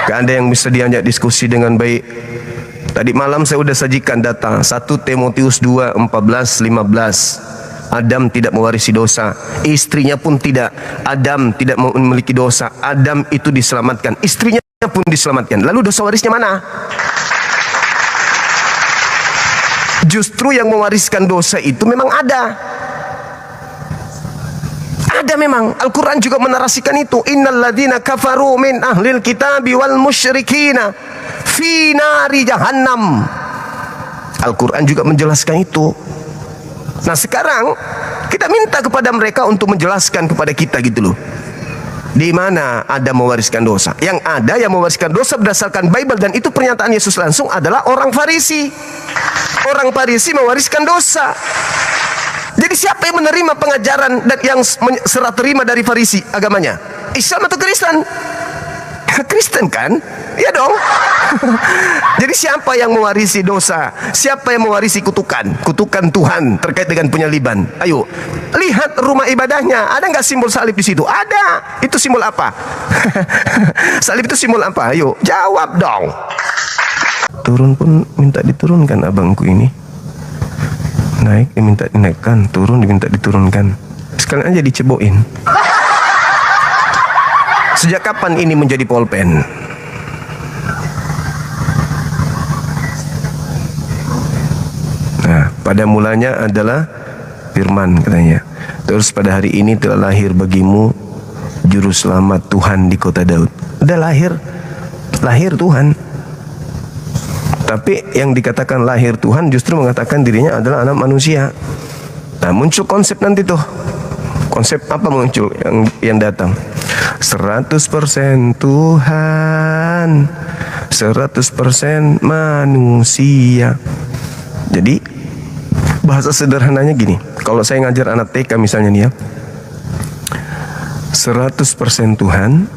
Gak ada yang bisa diajak diskusi dengan baik. Tadi malam saya sudah sajikan data 1 Timotius 2, 14, 15. Adam tidak mewarisi dosa, istrinya pun tidak. Adam tidak memiliki dosa, Adam itu diselamatkan, istrinya pun diselamatkan. Lalu dosa warisnya mana? Justru yang mewariskan dosa itu memang ada. Ada memang. Al-Quran juga menarasikan itu. Innal ladzina kafaru min ahlil kitabi wal musyrikina fi nari jahannam. Al-Quran juga menjelaskan itu. Nah sekarang kita minta kepada mereka untuk menjelaskan kepada kita gitu loh. Di mana ada mewariskan dosa? Yang ada yang mewariskan dosa berdasarkan Bible, dan itu pernyataan Yesus langsung adalah orang Farisi. Orang Farisi mewariskan dosa. Jadi siapa yang menerima pengajaran dan yang serah terima dari Farisi agamanya? Islam atau Kristen? Kristen kan? Ya dong. Jadi siapa yang mewarisi dosa? Siapa yang mewarisi kutukan? Kutukan Tuhan terkait dengan penyaliban. Ayo, lihat rumah ibadahnya. Ada nggak simbol salib di situ? Ada. Itu simbol apa? Salib itu simbol apa? Ayo, jawab dong. Turun pun minta diturunkan abangku ini. Naik diminta dinaikkan, turun diminta diturunkan. Sekalian aja diceboin. Sejak kapan ini menjadi pulpen? Nah, pada mulanya adalah firman katanya. Terus pada hari ini telah lahir bagimu juru selamat Tuhan di kota Daud. Udah lahir Tuhan. Tapi yang dikatakan lahir Tuhan justru mengatakan dirinya adalah anak manusia. Nah muncul konsep nanti tuh. Konsep apa muncul yang datang? 100% Tuhan, 100% manusia. Jadi bahasa sederhananya gini. Kalau saya ngajar anak TK misalnya nih ya, 100% Tuhan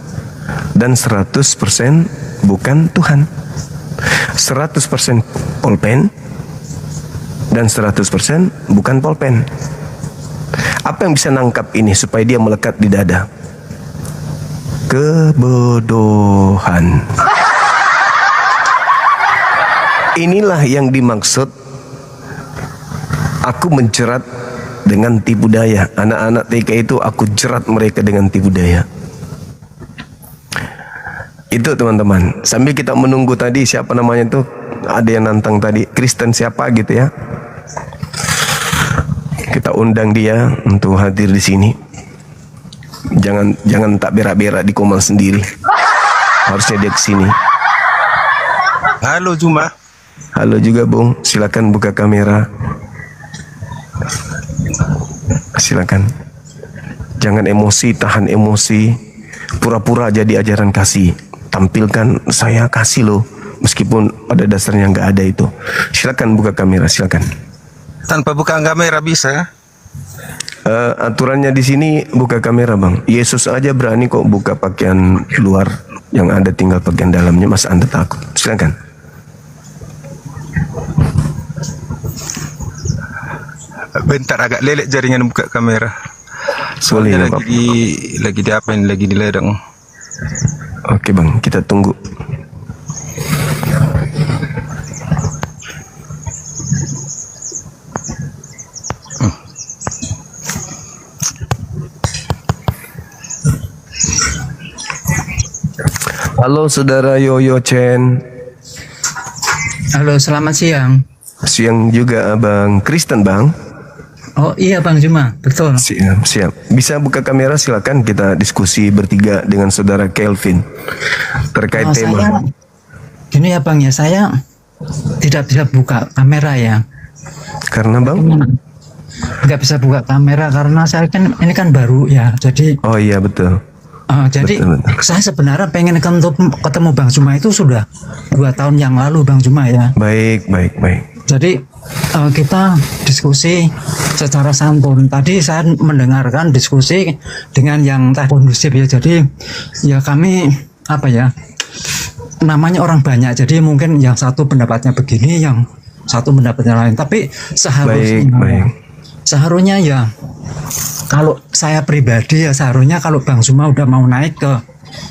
dan 100% bukan Tuhan. 100% pulpen dan 100% bukan pulpen. Apa yang bisa nangkap ini supaya dia melekat di dada? Kebodohan. Inilah yang dimaksud aku menjerat dengan tipu daya. Anak-anak TK itu aku jerat mereka dengan tipu daya. Itu teman-teman. Sambil kita menunggu tadi siapa namanya tuh, ada yang nantang tadi Kristen siapa gitu ya. Kita undang dia untuk hadir di sini. Jangan tak berak-berak di Komal sendiri. Harusnya dia ke sini. Halo Juma. Halo juga Bung. Silakan buka kamera. Silakan. Jangan emosi, tahan emosi. Pura-pura jadi ajaran kasih. Tampilkan saya kasih loh, meskipun pada dasarnya nggak ada itu. Silakan buka kamera, silakan. Tanpa buka kamera bisa? Aturannya di sini buka kamera bang. Yesus aja berani kok buka pakaian luar, yang ada tinggal pakaian dalamnya. Mas Anda takut? Silakan. Bentar, agak lelek jaringan buka kamera. Soalnya lagi diapain, lagi di ledeng. Oke bang, kita tunggu. Halo saudara Yoyo Chen. Halo, selamat siang. Siang juga abang. Kristen bang? Oh iya Bang Juma, betul. Siap. Bisa buka kamera silakan, kita diskusi bertiga dengan saudara Kelvin terkait tema. Gini ya Bang ya, saya tidak bisa buka kamera ya. Karena Bang? Nggak bisa buka kamera karena saya kan ini kan baru ya, jadi. Oh iya betul. Jadi betul. Saya sebenarnya pengen ketemu Bang Juma itu sudah 2 tahun yang lalu Bang Juma ya. Baik. Jadi kita diskusi secara santun. Tadi saya mendengarkan diskusi dengan yang kondusif ya. Jadi ya kami apa ya, namanya orang banyak. Jadi mungkin yang satu pendapatnya begini, yang satu pendapatnya lain. Tapi seharusnya ya, kalau saya pribadi ya seharusnya kalau Bang Zuma udah mau naik ke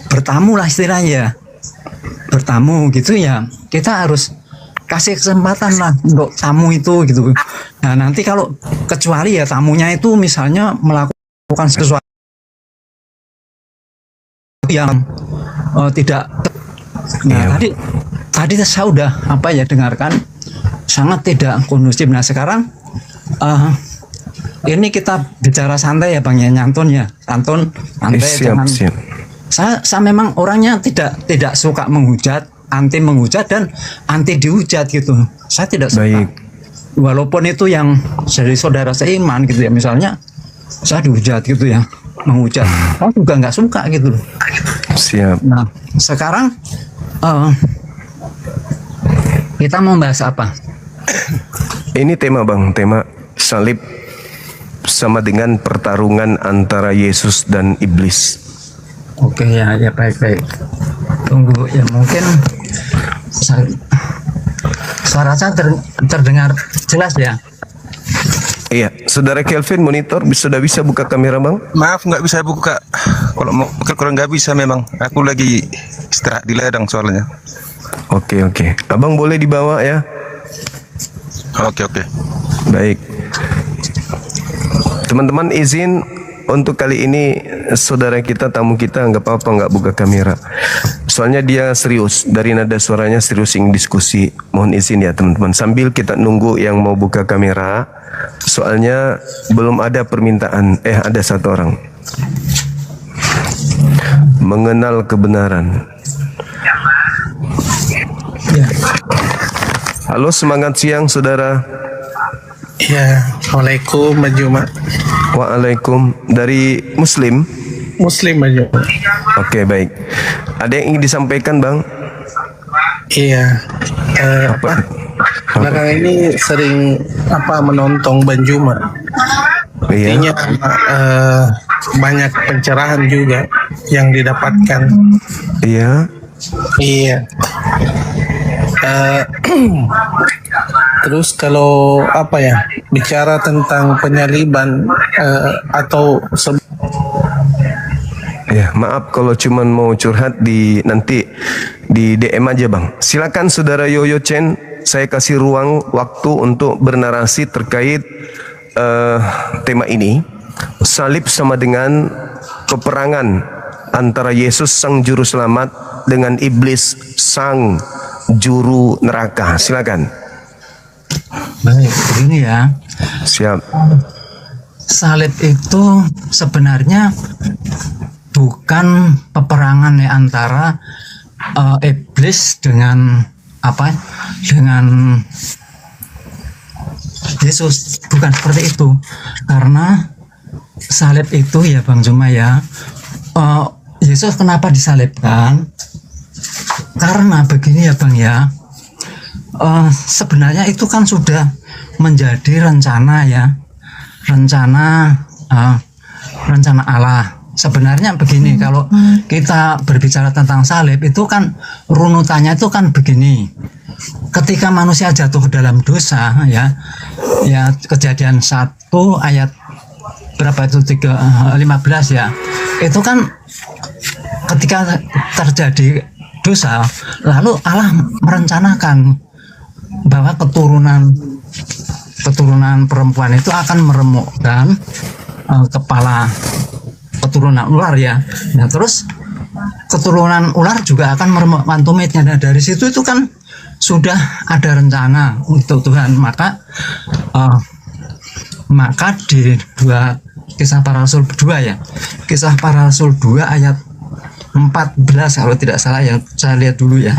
bertamu lah istilahnya ya. bertamu gitu ya, kita harus kasih kesempatan lah untuk tamu itu gitu. Nah nanti kalau kecuali ya tamunya itu misalnya melakukan sesuatu yang tidak. Nah tadi saya udah dengarkan sangat tidak kondusif. Nah sekarang ini kita bicara santai ya Bang ya, nyantun ya, santun, santai. Siap. Saya memang orangnya tidak suka menghujat, anti menghujat dan anti dihujat gitu. Saya tidak suka. Baik. Walaupun itu yang dari saudara seiman gitu ya, misalnya saya dihujat gitu ya, menghujat. Saya juga nggak suka gitu loh. Siap. Nah sekarang kita mau bahas apa? Ini tema Bang, tema salib sama dengan pertarungan antara Yesus dan iblis. Oke ya baik. Tunggu ya, mungkin suara saya terdengar jelas ya. Iya, saudara Kelvin monitor sudah bisa buka kamera Bang? Maaf, nggak bisa buka. Kalau nggak bisa memang. Aku lagi istirahat di ladang soalnya. Oke. Abang boleh dibawa ya? Oke. Baik. Teman-teman izin untuk kali ini saudara kita, tamu kita nggak apa-apa nggak buka kamera. Soalnya dia serius, dari nada suaranya serius ingin diskusi. Mohon izin ya teman-teman. Sambil kita nunggu yang mau buka kamera, soalnya belum ada permintaan. Ada satu orang. Mengenal kebenaran. Ya. Halo, semangat siang saudara. Ya, Waalaikum Majuma. Waalaikum. Dari Muslim? Muslim Majuma. Oke, baik. Ada yang ingin disampaikan Bang? Iya. Belakangan ini sering menonton Banjuma. Iya. Artinya banyak pencerahan juga yang didapatkan. Iya. Iya. Terus kalau bicara tentang penyaliban atau Ya, maaf kalau cuman mau curhat nanti di DM aja Bang. Silakan saudara Yoyo Chen, saya kasih ruang waktu untuk bernarasi terkait tema ini. Salib sama dengan peperangan antara Yesus sang juru selamat dengan iblis sang juru neraka. Silakan. Baik, begini ya. Siap. Salib itu sebenarnya bukan peperangan ya antara iblis dengan dengan Yesus, bukan seperti itu. Karena salib itu ya Bang Juma ya, Yesus kenapa disalibkan? Karena begini ya Bang ya, sebenarnya itu kan sudah menjadi rencana Allah. Sebenarnya begini, kalau kita berbicara tentang salib itu kan runutannya itu kan begini. Ketika manusia jatuh ke dalam dosa ya Kejadian 1 ayat berapa itu 15 ya. Itu kan ketika terjadi dosa, lalu Allah merencanakan bahwa keturunan perempuan itu akan meremukkan kepala keturunan ular ya. Nah terus keturunan ular juga akan meremukkan tumitnya. Nah dari situ itu kan sudah ada rencana untuk Tuhan. Maka di Kisah Para Rasul 2 ya, Kisah Para Rasul 2 ayat 14 kalau tidak salah ya, saya lihat dulu ya.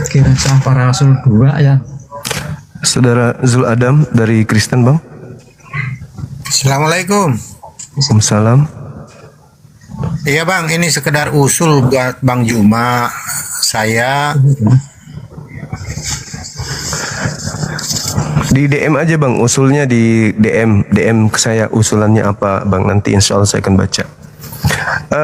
Kisah Para Rasul 2 ayat. Saudara Zul Adam dari Kristen Bang. Assalamualaikum. Waalaikumsalam. Iya Bang, ini sekedar usul buat Bang Juma. Saya di DM aja Bang, usulnya di DM ke saya, usulannya apa Bang, nanti insya Allah saya akan baca.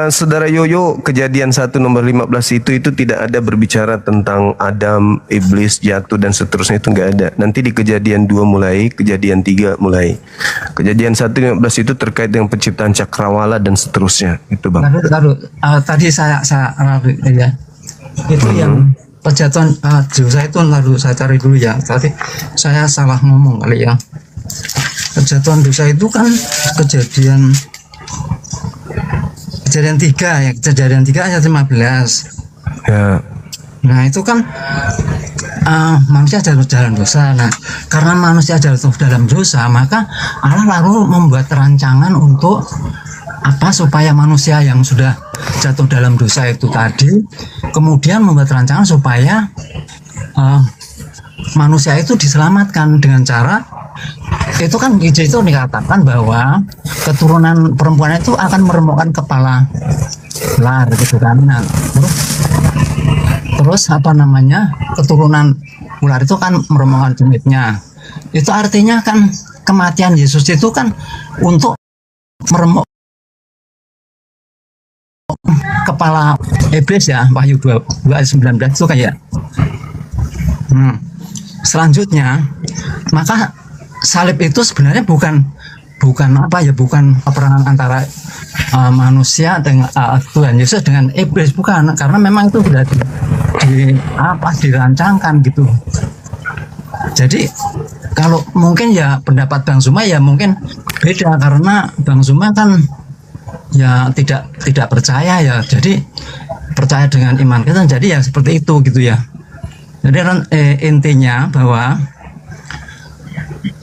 Saudara Yoyo, Kejadian 1 nomor 15 itu tidak ada berbicara tentang Adam, iblis, jatuh dan seterusnya, itu nggak ada. Nanti di Kejadian 2 mulai, Kejadian 3 mulai. Kejadian 1 15 itu terkait dengan penciptaan cakrawala dan seterusnya, itu Bang. Tadi saya ya. Itu yang perjatuhan dosa itu, lalu saya cari dulu ya. Tadi saya salah ngomong kali ya. Perjatuhan dosa itu kan kejadian 3 ya, kejadian 3 ayat 15. Ya. Nah itu kan manusia jatuh dalam dosa. Nah karena manusia jatuh dalam dosa, maka Allah lalu membuat rancangan untuk apa, supaya manusia yang sudah jatuh dalam dosa itu tadi kemudian membuat rancangan supaya manusia itu diselamatkan dengan cara itu kan itu dikatakan bahwa keturunan perempuan itu akan meremukkan kepala ular gitu kan. Nah, terus apa namanya, keturunan ular itu kan meremukkan tumitnya. Itu artinya kan kematian Yesus itu kan untuk meremuk kepala iblis ya, Wahyu 2 ayat 19 itu kayak. Selanjutnya, maka salib itu sebenarnya bukan apa ya, bukan peperangan antara manusia dengan Tuhan Yesus dengan iblis, bukan, karena memang itu sudah dirancangkan gitu. Jadi kalau mungkin ya pendapat Bang Zuma ya mungkin beda, karena Bang Zuma kan ya tidak percaya ya, jadi percaya dengan iman kita, jadi ya seperti itu gitu ya. Jadi intinya bahwa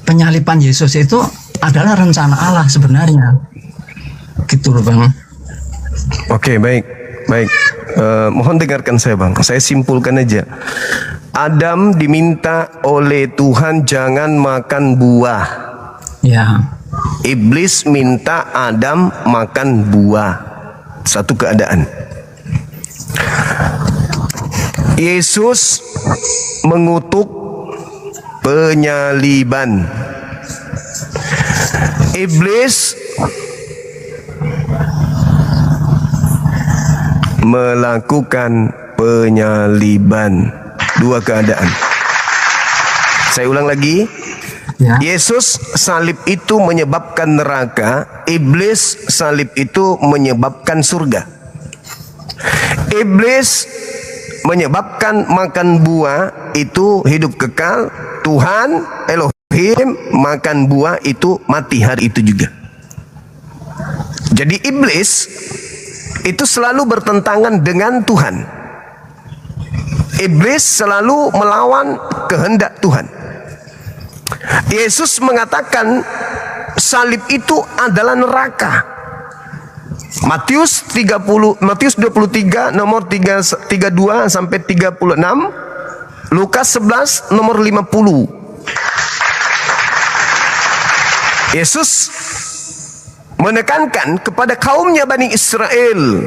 penyaliban Yesus itu adalah rencana Allah sebenarnya, gitu loh Bang. Oke, baik. Mohon dengarkan saya Bang, saya simpulkan aja. Adam diminta oleh Tuhan jangan makan buah. Ya. Iblis minta Adam makan buah. Satu keadaan. Yesus mengutuk penyaliban. Iblis melakukan penyaliban. Dua keadaan. Saya ulang lagi. Ya. Yesus salib itu menyebabkan neraka, iblis salib itu menyebabkan surga. Iblis menyebabkan makan buah itu hidup kekal, Tuhan Elohim makan buah itu mati hari itu juga. Jadi iblis itu selalu bertentangan dengan Tuhan. Iblis selalu melawan kehendak Tuhan. Yesus mengatakan salib itu adalah neraka. Matius 23 nomor 32 sampai 36, Lukas 11 nomor 50. Yesus menekankan kepada kaumnya Bani Israel.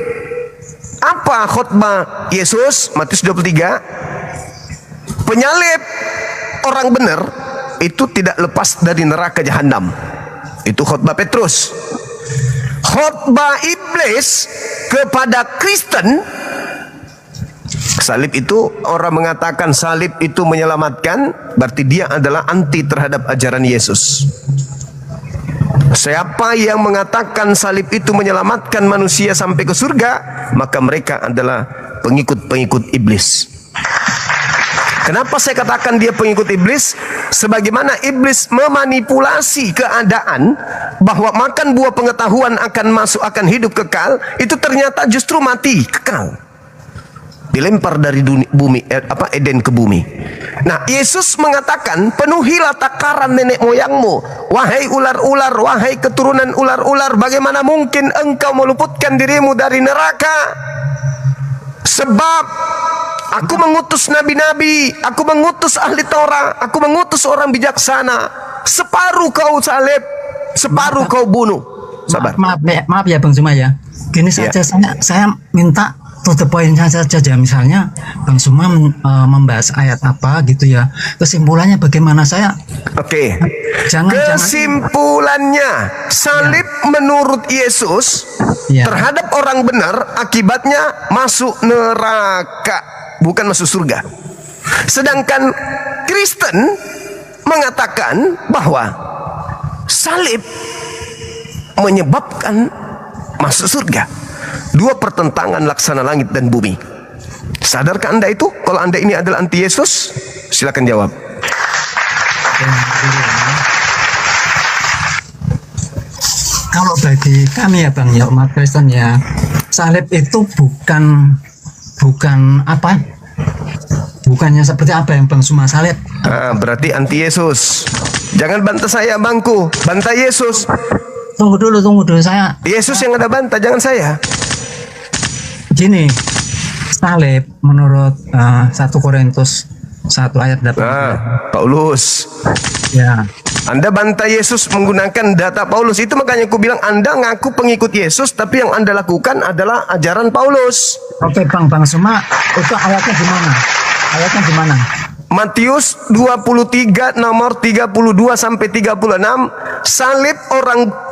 Apa khotbah Yesus? Matius 23. Penyalib orang benar itu tidak lepas dari neraka jahanam. Itu khotbah Petrus. Khotbah iblis kepada Kristen, salib itu, orang mengatakan salib itu menyelamatkan, berarti dia adalah anti terhadap ajaran Yesus. Siapa yang mengatakan salib itu menyelamatkan manusia sampai ke surga, maka mereka adalah pengikut-pengikut iblis. Kenapa saya katakan dia pengikut iblis? Sebagaimana iblis memanipulasi keadaan bahwa makan buah pengetahuan akan hidup kekal, itu ternyata justru mati kekal. Dilempar dari bumi, Eden ke bumi. Nah, Yesus mengatakan, penuhilah takaran nenek moyangmu, wahai ular-ular, wahai keturunan ular-ular, bagaimana mungkin engkau meluputkan dirimu dari neraka? Sebab aku mengutus nabi-nabi, aku mengutus ahli Taurat, aku mengutus orang bijaksana. Separuh kau salib, separuh kau bunuh. Sabar. Maaf ya Bang Zuma ya. Gini saja, saya minta to the point saja. Misalnya Bang Zuma membahas ayat apa gitu ya, kesimpulannya bagaimana, saya Oke. Jangan kesimpulannya salib menurut Yesus terhadap orang benar akibatnya masuk neraka, bukan masuk surga. Sedangkan Kristen mengatakan bahwa salib menyebabkan masuk surga. Dua pertentangan laksana langit dan bumi. Sadarkah Anda itu? Kalau Anda ini adalah anti Yesus, silakan jawab. Kalau bagi kami ya Bang ya, umat Kristen ya, salib itu bukan apa? Bukannya seperti apa yang Bang Suma salib. Berarti anti Yesus. Jangan bantah saya, Bangku. Bantah Yesus. Tunggu dulu saya. Yesus yang ada bantah, jangan saya. Gini, salib menurut 1 Korintus 1 ayat 8. Paulus. Ya. Anda bantah Yesus menggunakan data Paulus. Itu makanya aku bilang Anda ngaku pengikut Yesus, tapi yang Anda lakukan adalah ajaran Paulus. Oke Bang Suma, itu ayatnya di mana? Ayatnya di mana? Matius 23 nomor 32 sampai 36,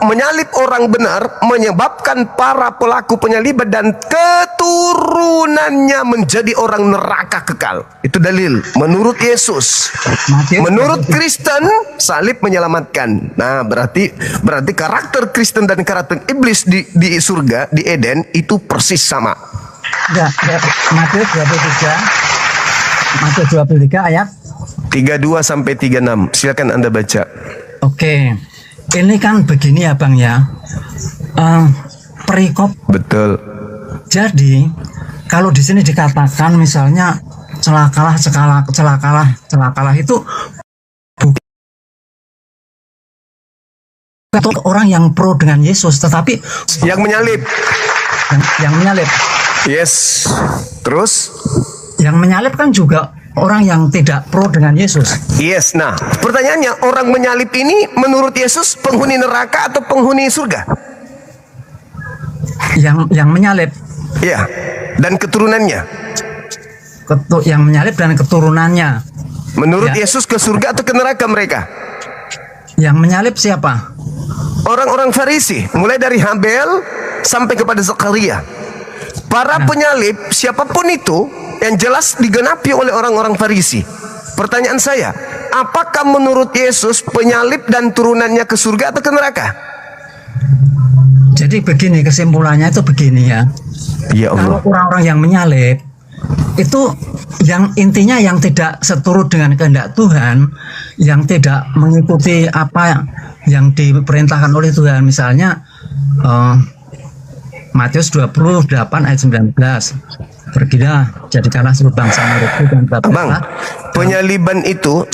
menyalib orang benar menyebabkan para pelaku penyaliban dan keturunannya menjadi orang neraka kekal. Itu dalil menurut Yesus. Menurut Kristen, salib menyelamatkan. Nah, berarti karakter Kristen dan karakter iblis di surga, di Eden itu persis sama. Enggak, Matius 23 ayat 32 sampai 36. Silakan Anda baca. Oke. Ini kan begini ya Bang ya. Perikop. Betul. Jadi kalau di sini dikatakan misalnya celakalah itu bukan orang yang pro dengan Yesus, tetapi yang menyalib. Yang menyalib. Yes. Terus? Yang menyalib kan juga orang yang tidak pro dengan Yesus. Yes. Nah, pertanyaannya, orang menyalib ini menurut Yesus penghuni neraka atau penghuni surga? Yang menyalib. Iya. Dan keturunannya. Yang menyalib dan keturunannya. Menurut ya. Yesus ke surga atau ke neraka mereka? Yang menyalib siapa? Orang-orang Farisi, mulai dari Habel sampai kepada Zakaria. Para penyalib, siapapun itu, yang jelas digenapi oleh orang-orang Farisi. Pertanyaan saya, apakah menurut Yesus penyalib dan turunannya ke surga atau ke neraka? Jadi begini, kesimpulannya itu begini ya. Ya Allah. Kalau orang-orang yang menyalib itu yang intinya yang tidak seturut dengan kehendak Tuhan, yang tidak mengikuti apa yang diperintahkan oleh Tuhan. Misalnya Matius 28 ayat 19. Pergilah, jadikanlah seluruh bangsa muridku dan Bang, penyaliban itu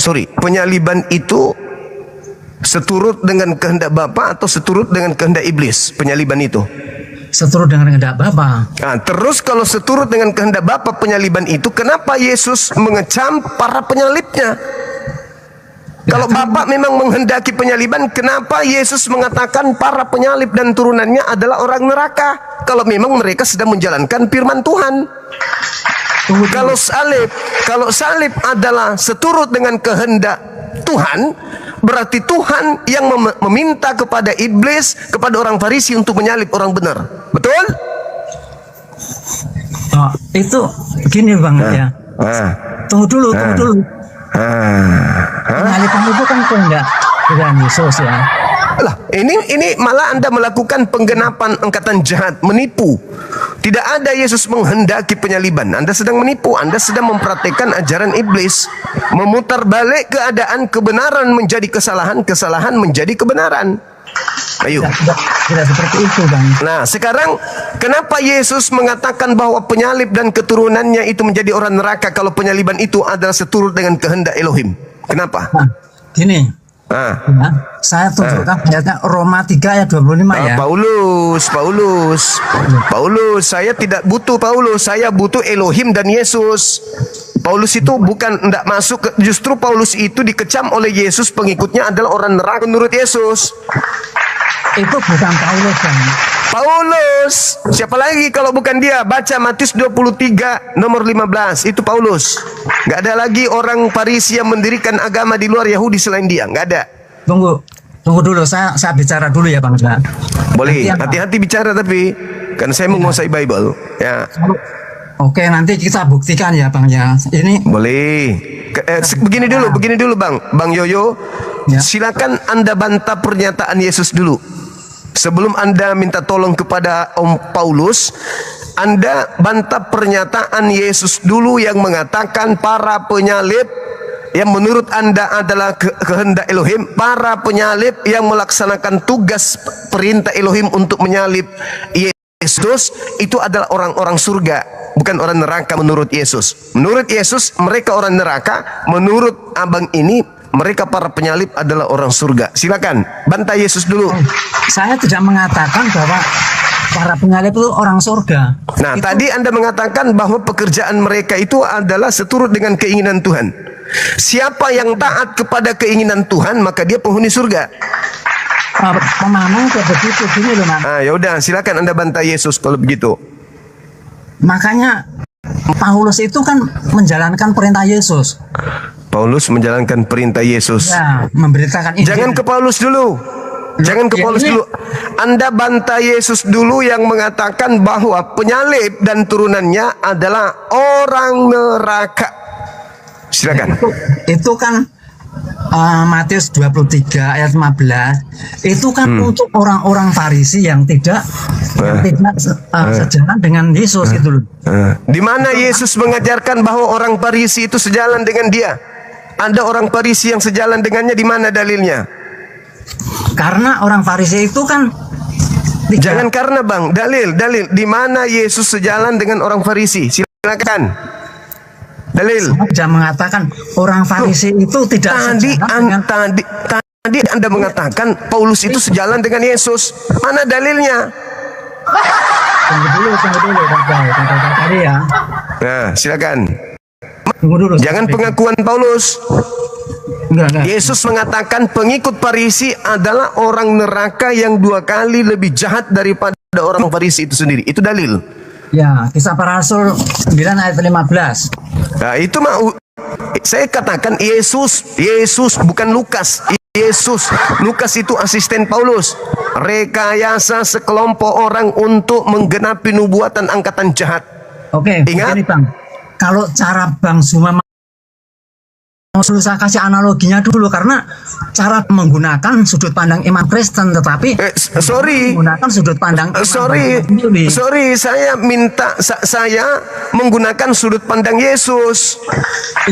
seturut dengan kehendak Bapa atau seturut dengan kehendak iblis? Penyaliban itu seturut dengan kehendak Bapa. Nah, terus kalau seturut dengan kehendak Bapa penyaliban itu, kenapa Yesus mengecam para penyalibnya? Kalau Bapa memang menghendaki penyaliban, kenapa Yesus mengatakan para penyalib dan turunannya adalah orang neraka? Kalau memang mereka sedang menjalankan firman Tuhan. Kalau salib adalah seturut dengan kehendak Tuhan, berarti Tuhan yang meminta kepada iblis, kepada orang Farisi untuk menyalib orang benar. Betul? Oh, itu gini Bang ya. Tunggu dulu. Penyaliban itu kan kehendak Tuhan Yesus ya. Lah, ini malah Anda melakukan penggenapan angkatan jahat, menipu. Tidak ada Yesus menghendaki penyaliban. Anda sedang menipu, Anda sedang mempraktikkan ajaran iblis, memutar balik keadaan kebenaran menjadi kesalahan, kesalahan menjadi kebenaran. Ayo. Tidak seperti itu, Bang. Nah, sekarang kenapa Yesus mengatakan bahwa penyalib dan keturunannya itu menjadi orang neraka kalau penyaliban itu adalah seturut dengan kehendak Elohim? Kenapa? Nah, gini. Ya, saya tunjukkan ayatnya Roma 3 ayat 25 ya. Paulus, saya tidak butuh Paulus, saya butuh Elohim dan Yesus. Paulus itu bukan tidak masuk, justru Paulus itu dikecam oleh Yesus, pengikutnya adalah orang neraka menurut Yesus. Itu bukan Paulus kan? Paulus, siapa lagi kalau bukan dia? Baca Matius 23 nomor 15, itu Paulus. Gak ada lagi orang Farisi yang mendirikan agama di luar Yahudi selain dia, gak ada. Tunggu dulu, saya bicara dulu ya Bang. Boleh, hati-hati bicara tapi kan saya menguasai Bible ya. Oke, nanti kita buktikan ya Bang ya. Ini boleh. Begini dulu Bang Yoyo. Ya. Silakan Anda bantah pernyataan Yesus dulu. Sebelum Anda minta tolong kepada Om Paulus, Anda bantah pernyataan Yesus dulu yang mengatakan para penyalib yang menurut Anda adalah kehendak Elohim, para penyalib yang melaksanakan tugas perintah Elohim untuk menyalib Yesus itu adalah orang-orang surga, bukan orang neraka menurut Yesus. Menurut Yesus mereka orang neraka, menurut abang ini mereka para penyalib adalah orang surga. Silakan bantah Yesus dulu. Saya tidak mengatakan bahwa para penyalib itu orang surga. Nah, Itu- tadi Anda mengatakan bahwa pekerjaan mereka itu adalah seturut dengan keinginan Tuhan. Siapa yang taat kepada keinginan Tuhan, maka dia penghuni surga. Pemahaman kayak begitu gini loh, Mas. Ya udah, silakan Anda bantah Yesus kalau begitu. Makanya Paulus itu kan menjalankan perintah Yesus. Paulus menjalankan perintah Yesus. Ya, memberitakan Injil. Jangan ke Paulus dulu. Jangan ke Ya, Paulus ini- dulu. Anda bantah Yesus dulu yang mengatakan bahwa penyalib dan turunannya adalah orang neraka. Silakan. Itu kan Matius 23 ayat 15 itu kan untuk orang-orang Farisi yang tidak sejalan dengan Yesus gitu loh. Di mana Yesus mengajarkan bahwa orang Farisi itu sejalan dengan dia? Ada orang Farisi yang sejalan dengannya, di mana dalilnya? Karena orang Farisi itu kan Jangan karena bang, dalil di mana Yesus sejalan dengan orang Farisi? Silakan. Dalil. tidak mengatakan orang Farisi itu tidak Tadi sejalan dengan tadi Anda mengatakan Paulus itu sejalan dengan Yesus. Mana dalilnya? tunggu dulu Bapak. Tadi ya. Nah, silakan. Tunggu dulu. Jangan pengakuan Paulus. Enggak. Yesus mengatakan pengikut Farisi adalah orang neraka yang 2 kali lebih jahat daripada orang Farisi itu sendiri. Itu dalil. Ya, Kisah Para Rasul 9 ayat 15. Nah, itu mah saya katakan Yesus bukan Lukas. Yesus, Lukas itu asisten Paulus. Rekayasa sekelompok orang untuk menggenapi nubuatan angkatan jahat. Oke, Ingat? begini Bang. Kalau cara Bang Zuma saya kasih analoginya dulu karena cara menggunakan sudut pandang iman Kristen tetapi Sorry, menggunakan sudut pandang iman sendiri. sorry, saya minta saya menggunakan sudut pandang Yesus.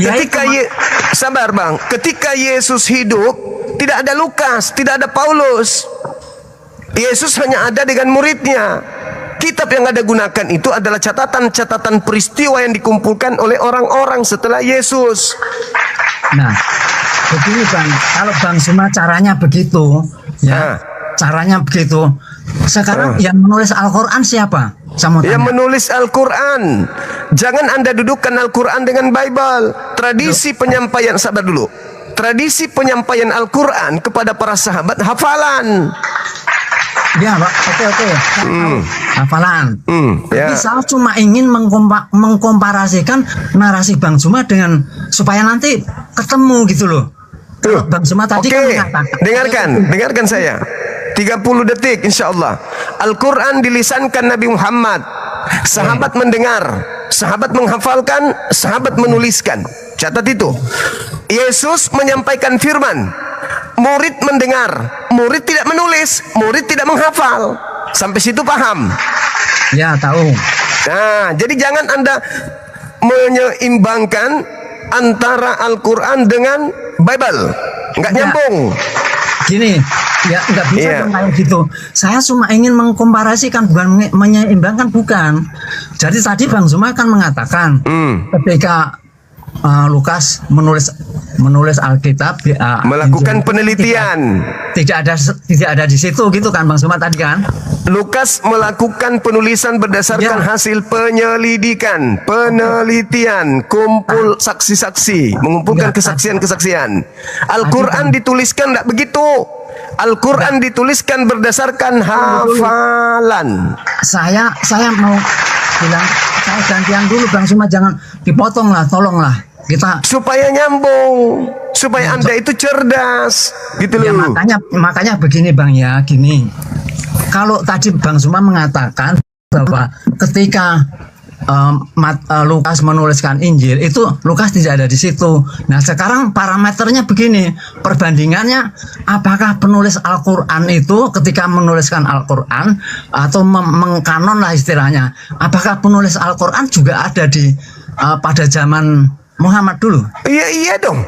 Ya, Ketika sabar bang, ketika Yesus hidup, tidak ada Lukas, tidak ada Paulus. Yesus hanya ada dengan muridnya. Kitab yang ada gunakan itu adalah catatan-catatan peristiwa yang dikumpulkan oleh orang-orang setelah Yesus. Nah, begini Bang, kalau Bang Zuma caranya begitu, ya, caranya begitu. Sekarang yang menulis Al-Quran siapa? Saya mau tanya. Yang menulis Al-Quran. Jangan Anda dudukkan Al-Quran dengan Bible. Tradisi penyampaian, sabar dulu. Tradisi penyampaian Al-Quran kepada para sahabat hafalan. Ya, Pak. Oke. Hafalan. Ya. Tapi saya cuma ingin mengkomparasikan narasi Bang Zuma dengan supaya nanti ketemu gitu loh. Kalau Bang Zuma tadi kan mengatakan. Dengarkan saya. 30 detik insya Allah. Al-Quran dilisankan Nabi Muhammad. Sahabat mendengar, sahabat menghafalkan, sahabat menuliskan. Catat itu. Yesus menyampaikan firman. Murid mendengar, murid tidak menulis, murid tidak menghafal. Sampai situ paham? Ya, tahu. Nah, jadi jangan Anda menyeimbangkan antara Al-Quran dengan Bible. Nggak nyambung. Gini, ya nggak bisa Iya. dong kayak gitu. Saya cuma ingin mengkomparasikan, bukan menyeimbangkan, bukan. Jadi tadi Bang Zuma kan mengatakan ketika Lukas menulis Alkitab, Melakukan Injil, penelitian. tidak ada di situ gitu kan Bang Zuma tadi kan? Lukas melakukan penulisan berdasarkan Ya. hasil penyelidikan, penelitian, kumpul saksi-saksi, mengumpulkan Enggak. kesaksian-kesaksian. Al-Quran dituliskan tidak begitu. Al-Quran dituliskan berdasarkan hafalan. Saya mau bilang, saya gantian dulu Bang Zuma, jangan dipotong lah, tolonglah. Kita Supaya nyambung, supaya Anda itu cerdas, gitu ya loh. makanya begini Bang ya, gini. Kalau tadi Bang Zuma mengatakan bahwa ketika Lukas menuliskan Injil itu Lukas tidak ada di situ. Nah sekarang parameternya begini, perbandingannya apakah penulis Al-Quran itu ketika menuliskan Al-Quran atau mengkanon lah istilahnya, apakah penulis Al-Quran juga ada di pada zaman Muhammad dulu? Iya dong.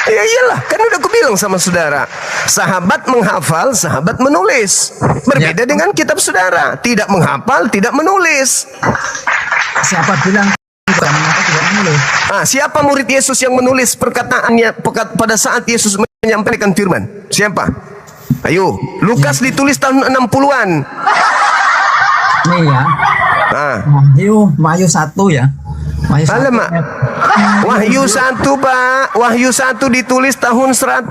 Ya iyalah, kan udah aku bilang sama saudara, sahabat menghafal, sahabat menulis. Berbeda dengan kitab saudara, tidak menghafal, tidak menulis. Siapa bilang tidak menulis? Siapa murid Yesus yang menulis perkataannya pada saat Yesus menyampaikan firman? Siapa? Ayo, Lukas ditulis tahun 60-an. Nih ya. Wahyu 1 ya. Alamak. Wahyu 1 Pak. Wahyu 1 ditulis tahun 100.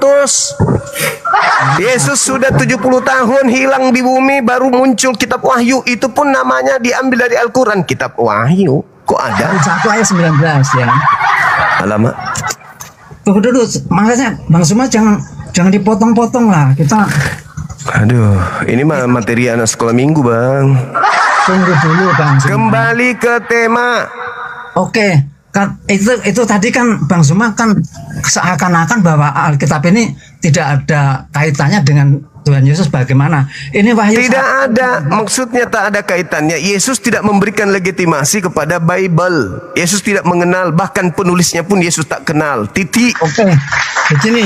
Yesus sudah 70 tahun hilang di bumi, baru muncul kitab Wahyu. Itu pun namanya diambil dari Al-Quran, kitab Wahyu. Kok ada? 1 ayat 19 ya. Alamak. Tunggu dulu, makanya Bang Suma jangan dipotong-potong lah. Kita ini mah materi anak sekolah minggu, Bang. Tunggu dulu, Bang Suma. Kembali ke tema. Oke, kan itu tadi kan Bang Zuma kan seakan-akan bahwa Alkitab ini tidak ada kaitannya dengan Tuhan Yesus. Bagaimana? Ini Wahyu tidak ada, maksudnya tak ada kaitannya. Yesus tidak memberikan legitimasi kepada Bible. Yesus tidak mengenal, bahkan penulisnya pun Yesus tak kenal. Titik. Oke, begini.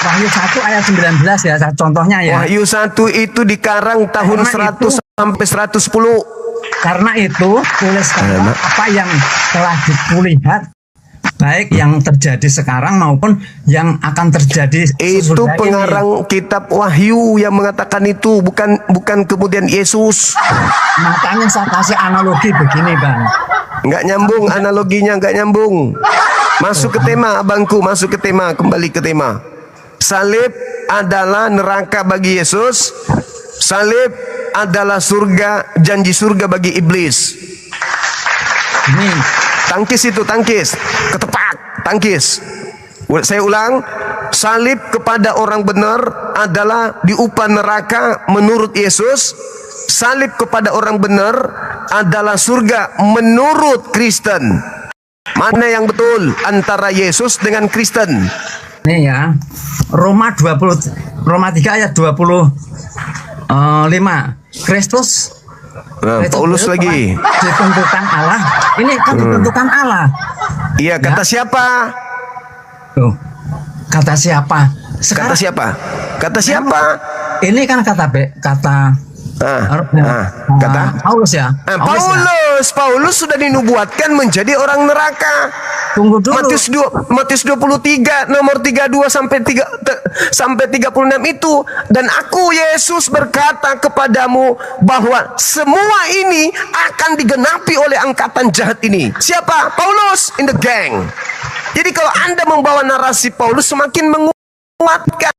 Wahyu 1 ayat 19 ya, contohnya ya. Wahyu 1 itu dikarang tahun 100 sampai 110. Karena itu tuliskanlah apa yang telah dilihat, baik yang terjadi sekarang maupun yang akan terjadi itu pengarang ini. Kitab Wahyu yang mengatakan itu, bukan kemudian Yesus. Makanya saya kasih analogi begini, Bang. Nggak nyambung analoginya, nggak nyambung. Masuk ke tema, abangku, masuk ke tema, kembali ke tema. Salib adalah neraka bagi Yesus. Salib adalah surga, janji surga bagi iblis. Ini tangkis itu, tangkis, ketepak, tangkis. Saya ulang, salib kepada orang benar adalah diupah neraka menurut Yesus. Salib kepada orang benar adalah surga menurut Kristen. Mana yang betul antara Yesus dengan Kristen? Ini ya, Roma 3 ayat 25. Kristus Paulus lagi ditentukan Allah. Ini kan ditentukan Allah. Iya, kata siapa? Tuh. Kata siapa? Kata siapa? Kata siapa? Ini kan kata Paulus ya. Paulus sudah dinubuatkan menjadi orang neraka. Tunggu dulu. Matius 23 nomor 32 sampai 36 itu, dan aku Yesus berkata kepadamu bahwa semua ini akan digenapi oleh angkatan jahat ini. Siapa? Paulus in the gang. Jadi kalau Anda membawa narasi Paulus semakin menguatkan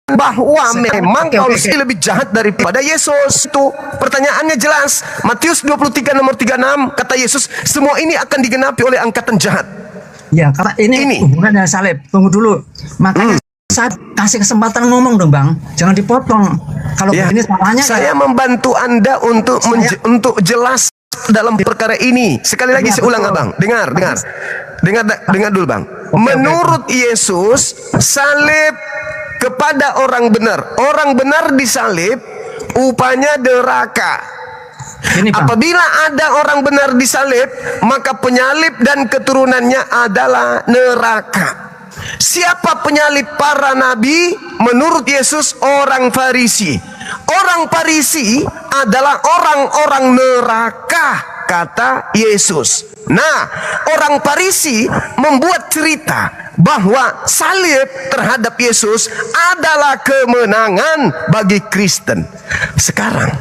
bahwa memang Paulus lebih jahat daripada Yesus. Itu pertanyaannya jelas. Matius 23 nomor 36 kata Yesus, semua ini akan digenapi oleh angkatan jahat. Ya, karena ini hubungan dengan salib. Tunggu dulu. Makanya saya kasih kesempatan ngomong dong, Bang. Jangan dipotong. Kalau begini salahnya saya membantu Anda untuk jelas dalam perkara ini. Sekali lagi saya ulang, Abang. Dengar dulu, Bang. Menurut Yesus, salib kepada orang benar disalib, upahnya neraka. Apabila ada orang benar disalib, maka penyalib dan keturunannya adalah neraka. Siapa penyalib para nabi? Menurut Yesus, orang Farisi. Orang Farisi adalah orang-orang neraka, kata Yesus. Nah, orang Farisi membuat cerita bahwa salib terhadap Yesus adalah kemenangan bagi Kristen. Sekarang,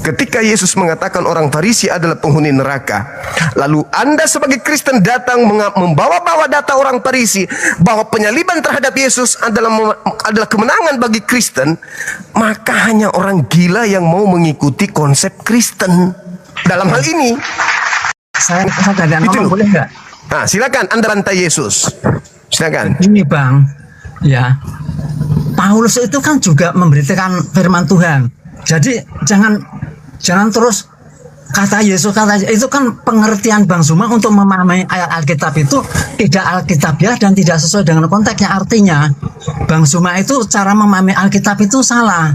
ketika Yesus mengatakan orang Farisi adalah penghuni neraka, lalu Anda sebagai Kristen datang membawa-bawa data orang Farisi bahwa penyaliban terhadap Yesus adalah kemenangan bagi Kristen, maka hanya orang gila yang mau mengikuti konsep Kristen dalam hal ini. Saya ngomong boleh nggak? Nah, silakan Anda bantai Yesus. Silakan. Ini, Bang, ya, Paulus itu kan juga memberitakan firman Tuhan. Jadi jangan terus kata Yesus itu kan pengertian Bang Zuma untuk memahami ayat Alkitab itu tidak alkitabiah dan tidak sesuai dengan konteksnya. Artinya Bang Zuma itu cara memahami Alkitab itu salah.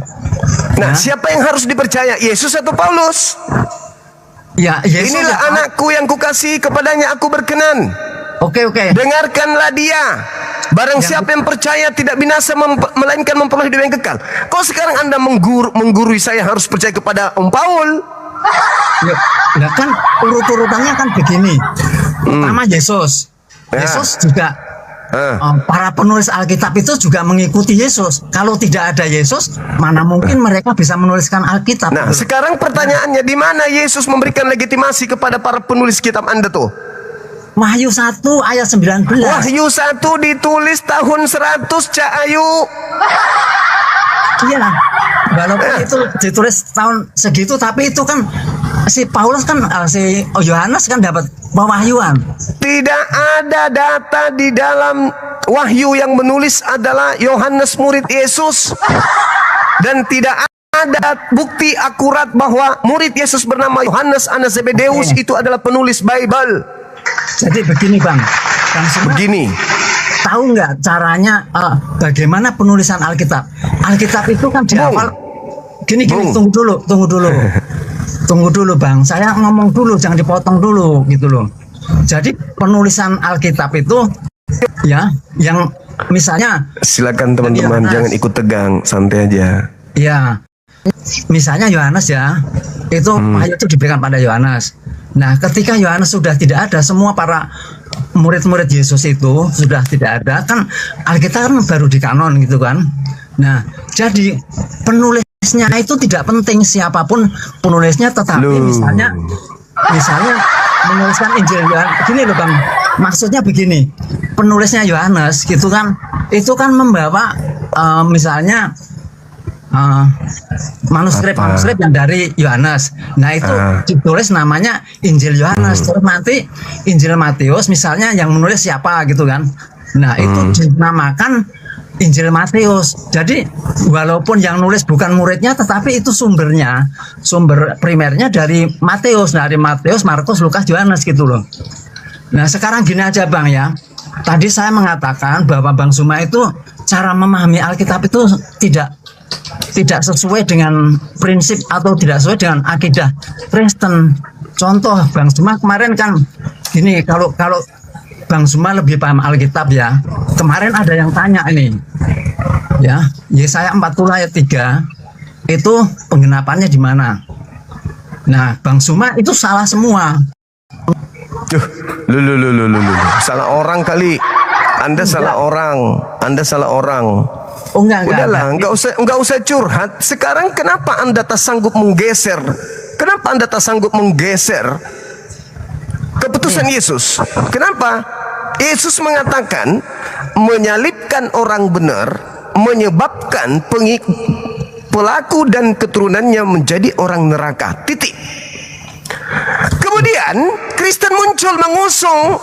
Nah, Ya. siapa yang harus dipercaya? Yesus atau Paulus? Ya, Yesus Inilah ya, anakku yang kukasihi, kepadanya aku berkenan. Oke. Dengarkanlah dia. Barang Ya. siapa yang percaya tidak binasa melainkan memperoleh hidup yang kekal. Kok sekarang Anda menggurui saya harus percaya kepada Om Paul? Ya kan urut-urutannya kan begini. Pertama Yesus. Ya. Yesus juga para penulis Alkitab itu juga mengikuti Yesus. Kalau tidak ada Yesus, mana mungkin mereka bisa menuliskan Alkitab. Nah, sekarang pertanyaannya, di mana Yesus memberikan legitimasi kepada para penulis kitab Anda tuh? Wahyu 1 ayat 19. Wahyu 1 ditulis tahun 100, Cak Ayu. Iya, walaupun itu ditulis tahun segitu, tapi itu kan si Paulus kan si Yohanes kan dapat pewahyuan. Tidak ada data di dalam Wahyu yang menulis adalah Yohanes murid Yesus. Dan tidak ada bukti akurat bahwa murid Yesus bernama Yohanes anak Zebedeus itu adalah penulis Bible. Jadi begini Bang Zuma, Begini. tahu nggak caranya bagaimana penulisan Alkitab? Alkitab itu kan dihafal. Gini, Bung. tunggu dulu Bang. Saya ngomong dulu, jangan dipotong dulu gitu loh. Jadi penulisan Alkitab itu ya, yang misalnya Silakan teman-teman, Yohanes. jangan ikut tegang, santai aja. ya, misalnya Yohanes ya, itu wahyu itu diberikan pada Yohanes. Nah, ketika Yohanes sudah tidak ada, semua para murid-murid Yesus itu sudah tidak ada, kan Alkitab kan baru di kanon gitu kan. Nah, jadi penulisnya itu tidak penting siapapun penulisnya, tetapi Loh. misalnya menuliskan Injil Yohanes. Gini loh Bang, maksudnya begini, penulisnya Yohanes gitu kan, itu kan membawa misalnya manuskrip yang dari Yohanes. Nah itu ditulis namanya Injil Yohanes. Terus nanti Injil Matius misalnya yang menulis siapa gitu kan. Nah itu dinamakan Injil Matius. Jadi walaupun yang nulis bukan muridnya, tetapi itu sumber primernya dari Matius. Dari Matius, Markus, Lukas, Yohanes gitu loh. Nah sekarang gini aja Bang ya. Tadi saya mengatakan bahwa Bang Zuma itu cara memahami Alkitab itu tidak sesuai dengan prinsip atau tidak sesuai dengan akidah Kristen. Contoh Bang Zuma kemarin kan gini, kalau Bang Zuma lebih paham Alkitab ya. Kemarin ada yang tanya ini. Ya, Yesaya 40 ayat 3 itu penggenapannya di mana? Nah, Bang Zuma itu salah semua. Lu. Salah orang kali. Anda salah orang. Oh enggak. Udahlah, enggak usah curhat. Sekarang kenapa Anda tak sanggup menggeser? Kenapa Anda tak sanggup menggeser keputusan Yesus? Kenapa? Yesus mengatakan menyalibkan orang benar menyebabkan pelaku dan keturunannya menjadi orang neraka. Titik. Kemudian Kristen muncul mengusung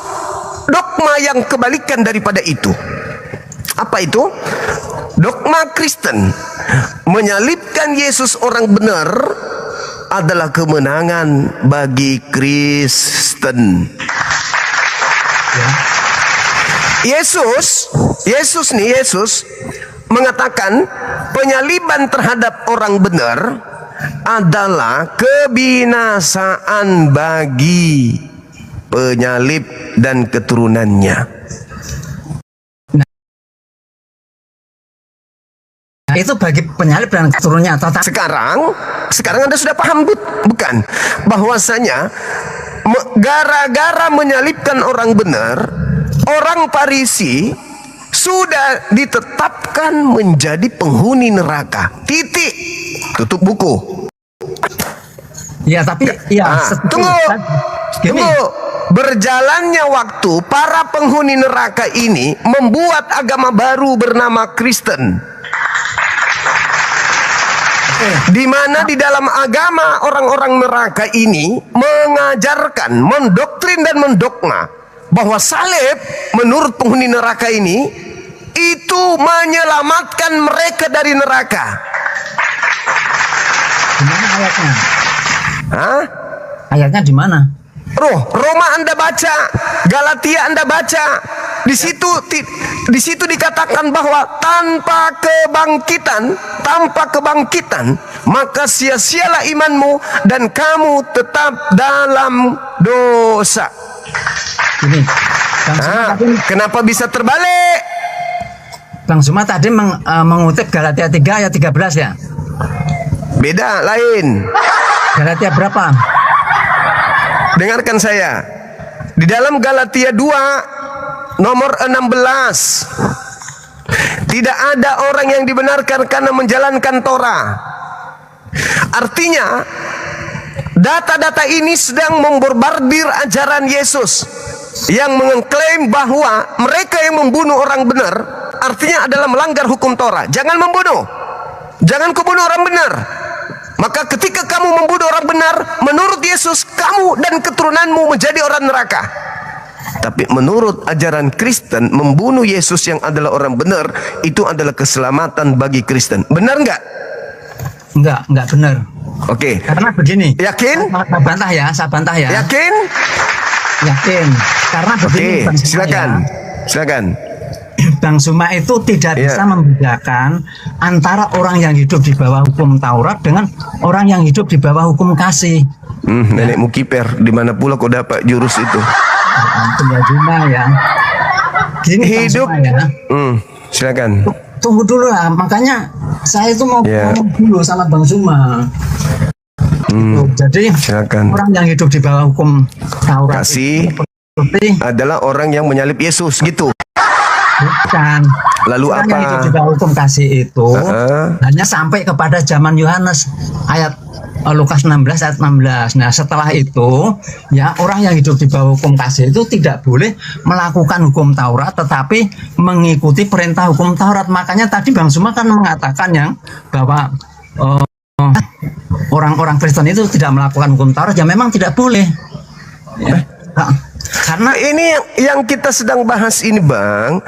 dogma yang kebalikan daripada itu. Apa itu? Dogma Kristen menyalibkan Yesus orang benar adalah kemenangan bagi Kristen. Yesus mengatakan penyaliban terhadap orang benar adalah kebinasaan bagi penyalib dan keturunannya. Itu bagi penyalib dan keturunannya. Sekarang Anda sudah paham bukan? Bahwasanya gara-gara menyalibkan orang benar, orang Farisi sudah ditetapkan menjadi penghuni neraka. Titik. Tutup buku. Ya, tapi Tunggu. Berjalannya waktu, para penghuni neraka ini membuat agama baru bernama Kristen. Di mana di dalam agama orang-orang neraka ini mengajarkan, mendoktrin dan mendogma bahwa salib menurut penghuni neraka ini itu menyelamatkan mereka dari neraka. Gimana ayatnya? Ayatnya di mana? Roma Anda baca, Galatia Anda baca. Di situ dikatakan bahwa tanpa kebangkitan, maka sia-sialah imanmu dan kamu tetap dalam dosa. Ini Bang Suma tadi, Kenapa bisa terbalik? Bang Suma tadi mengutip Galatia 3 ayat 13 ya. Beda, lain. Galatia berapa? Dengarkan saya. Di dalam Galatia 2 nomor 16. Tidak ada orang yang dibenarkan karena menjalankan Torah. Artinya data-data ini sedang memborbardir ajaran Yesus yang mengklaim bahwa mereka yang membunuh orang benar artinya adalah melanggar hukum Torah. Jangan membunuh. Jangan kau bunuh orang benar. Maka ketika kamu membunuh orang benar, menurut Yesus kamu dan keturunanmu menjadi orang neraka. Tapi menurut ajaran Kristen, membunuh Yesus yang adalah orang benar itu adalah keselamatan bagi Kristen. Benar nggak? Enggak benar. Oke. Karena begini. Yakin? Saya bantah ya. Yakin? Yakin. Karena begini. Oke, Bang Suma silakan. ya. Silakan. Bang Suma itu tidak bisa membedakan antara orang yang hidup di bawah hukum Taurat dengan orang yang hidup di bawah hukum kasih. Nenek Mukiper, di mana pula kau dapat jurus itu? Ya Juma ya. Gini Hidup. Bang Suma ya. Silakan. Tunggu dulu lah. Makanya saya itu mau ngomong dulu sama Bang Suma. Jadi Silakan. orang yang hidup di bawah hukum Taurat Kasih seperti adalah orang yang menyalib Yesus gitu. bukan. Lalu Orang yang hidup di apa? bawah hukum kasih itu hanya sampai kepada zaman Yohanes ayat Lukas 16 ayat 16. Nah, setelah itu ya orang yang hidup di bawah hukum kasih itu tidak boleh melakukan hukum Taurat tetapi mengikuti perintah hukum Taurat. Makanya tadi Bang Suma kan mengatakan yang bahwa orang-orang Kristen itu tidak melakukan hukum Taurat, ya memang tidak boleh. Ya. Karena Ini yang kita sedang bahas ini, Bang.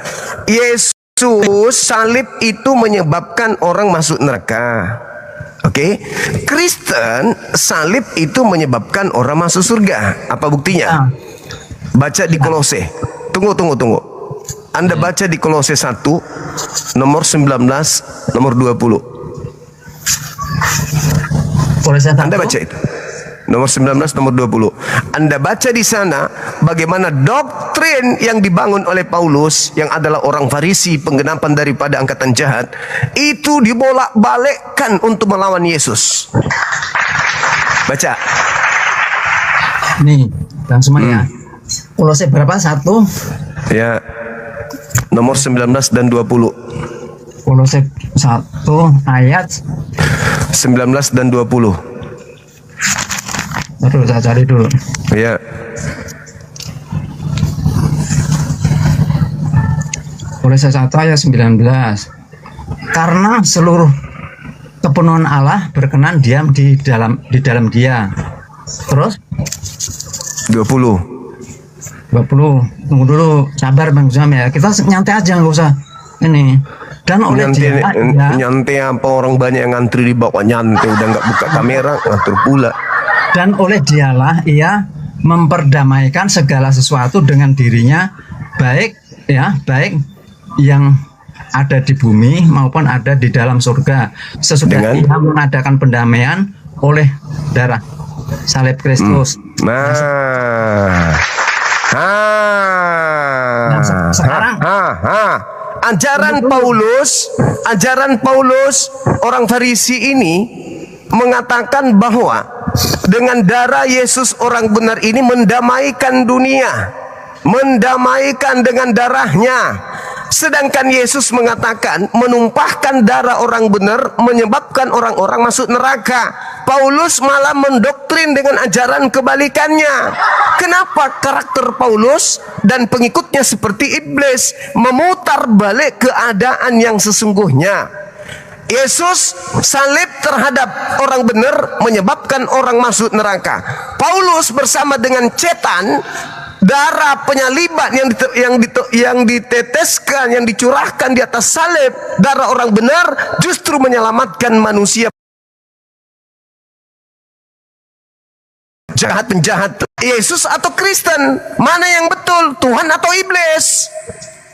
Yesus salib itu menyebabkan orang masuk neraka. Oke. Kristen salib itu menyebabkan orang masuk surga. Apa buktinya? Baca di Kolose. Tunggu. Anda baca di Kolose 1 nomor 19 nomor 20. Anda baca itu. Nomor 19 nomor 20. Anda baca di sana bagaimana doktrin yang dibangun oleh Paulus yang adalah orang Farisi, penggenapan daripada angkatan jahat, itu dibolak-balikkan untuk melawan Yesus. Baca. nih Bang Suma ya. Kolose berapa? 1 Ya. Nomor 19 dan 20. Kolose 1 ayat 19 dan 20. Aduh, saya cari dulu. Ya. Kolose 1 ayat 19. Karena seluruh kepenuhan Allah berkenan diam di dalam Dia. Terus 20. 20. Tunggu dulu, sabar Bang Zam ya. Kita nyantai aja, nggak usah ini. Dan oleh Nyantai, dia, nyantai apa, orang banyak yang ngantri di bawah, nyantai udah nggak buka kamera, ngatur pula. dan oleh dialah ia memperdamaikan segala sesuatu dengan dirinya, baik yang ada di bumi maupun ada di dalam surga, sesudah ia mengadakan pendamaian oleh darah salib Kristus. Sekarang ajaran Paulus orang Farisi ini mengatakan bahwa dengan darah Yesus orang benar ini mendamaikan dunia, mendamaikan dengan darahnya. Sedangkan Yesus mengatakan menumpahkan darah orang benar menyebabkan orang-orang masuk neraka. Paulus malah mendoktrin dengan ajaran kebalikannya. Kenapa karakter Paulus dan pengikutnya seperti iblis, memutar balik keadaan yang sesungguhnya? Yesus salib terhadap orang benar menyebabkan orang masuk neraka. Paulus bersama dengan cetan, darah penyaliban yang diteteskan, yang dicurahkan di atas salib, darah orang benar justru menyelamatkan manusia. jahat penjahat, Yesus atau Kristen? Mana yang betul, Tuhan atau iblis?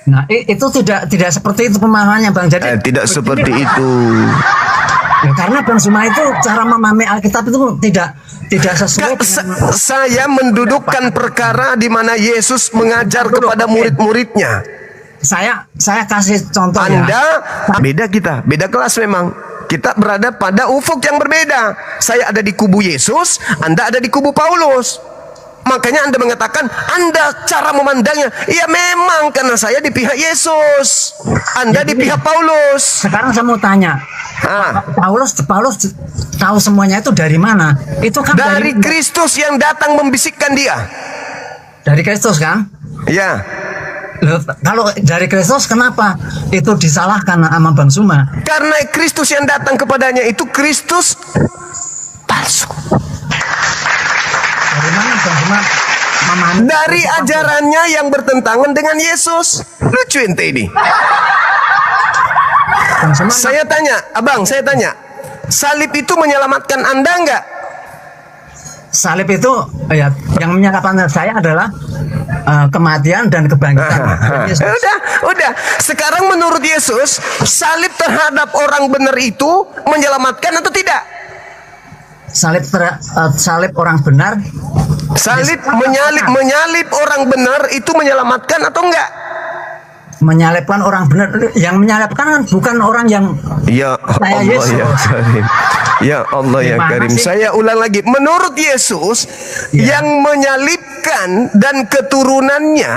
Nah, itu tidak seperti itu pemahamannya, Bang. Jadi Tidak seperti itu. ya, karena Bang Zuma itu cara memahami Alkitab itu tidak sesuai dengan Saya mendudukkan perkara di mana Yesus mengajar kepada murid-muridnya. saya kasih contoh ya. Anda beda, kita beda kelas memang. Kita berada pada ufuk yang berbeda. Saya ada di kubu Yesus, Anda ada di kubu Paulus. Makanya Anda mengatakan, Anda cara memandangnya, ya memang karena saya di pihak Yesus, Anda di pihak Paulus. Sekarang saya mau tanya, Paulus tahu semuanya itu dari mana? Itu kan Dari Kristus yang datang membisikkan dia. Dari Kristus kan? Ya. Loh, kalau dari Kristus kenapa itu disalahkan sama Bang Zuma? Karena Kristus yang datang kepadanya itu Kristus palsu. Dari mana Bang Zuma memahami? Dari ajarannya yang bertentangan dengan Yesus. Lucu ente ini. Bang Zuma, Saya tanya, Abang, salib itu menyelamatkan Anda enggak? salib itu ya yang menyelamatkan saya adalah kematian dan kebangkitan Yesus. Udah. Sekarang menurut Yesus, salib terhadap orang benar itu menyelamatkan atau tidak? Salib orang benar. Salib menyalib orang benar itu menyelamatkan atau enggak? Menyalibkan orang benar. Yang menyalibkan kan bukan orang yang Ya Allah Yesus. ya Karim. Ya Allah ya Gimana Karim. sih? Saya ulang lagi. Menurut Yesus, Ya. yang menyalibkan dan keturunannya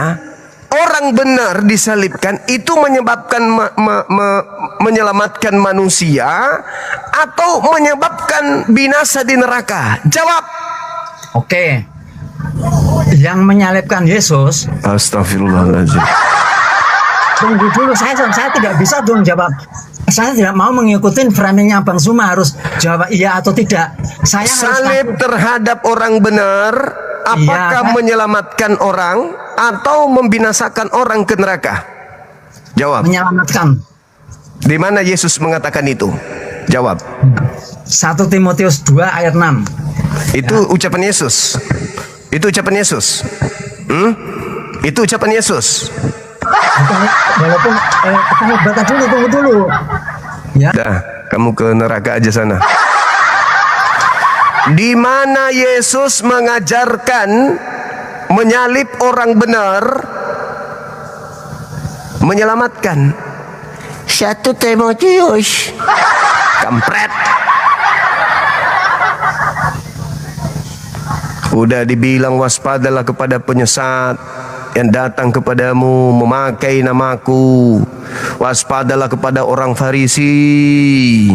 orang benar disalibkan itu menyebabkan menyelamatkan manusia atau menyebabkan binasa di neraka? Jawab. Oke. Yang menyalibkan Yesus. Astagfirullahaladzim. Tunggu dulu, saya tidak bisa dong jawab. Saya tidak mau mengikuti framingnya Bang Zuma, harus jawab iya atau tidak. Saya Salib harus terhadap orang benar, apakah Iya. menyelamatkan orang atau membinasakan orang ke neraka? Jawab. menyelamatkan. Di mana Yesus mengatakan itu? Jawab. 1 Timotius 2 ayat 6. Itu ucapan Yesus. Itu ucapan Yesus. Itu ucapan Yesus. Walaupun saya baca dulu, tunggu dulu. Ya. Dah, kamu ke neraka aja sana. Di mana Yesus mengajarkan menyalib orang benar menyelamatkan? 1 Timotius. Kampret. Udah dibilang waspadalah kepada penyesat yang datang kepadamu memakai namaku. Waspadalah kepada orang Farisi.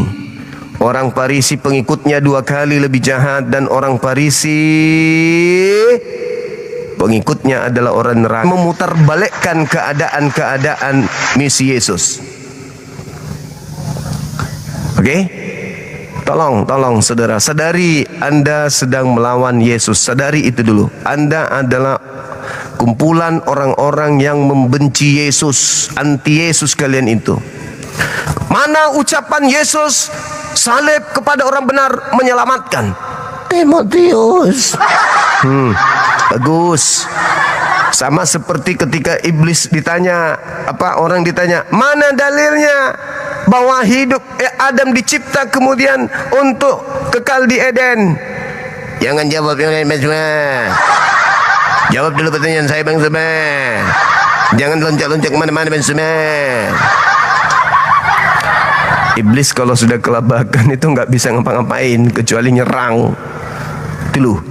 Orang Farisi pengikutnya 2 kali lebih jahat, dan orang Farisi pengikutnya adalah orang neraka. Memutarbalikkan keadaan misi Yesus. Oke? Tolong saudara, sadari Anda sedang melawan Yesus. Sadari itu dulu. Anda adalah kumpulan orang-orang yang membenci Yesus, anti Yesus kalian itu. Mana ucapan Yesus salib kepada orang benar menyelamatkan? Timotius. Bagus. Sama seperti ketika iblis ditanya, orang ditanya, mana dalilnya bahwa Adam dicipta kemudian untuk kekal di Eden? Jangan jawab yang lain semua. Jawab dulu pertanyaan saya Bang Zuma. Jangan loncat-loncat kemana-mana Bang Zuma. Iblis kalau sudah kelabakan itu nggak bisa ngapa-ngapain kecuali nyerang. Dulu.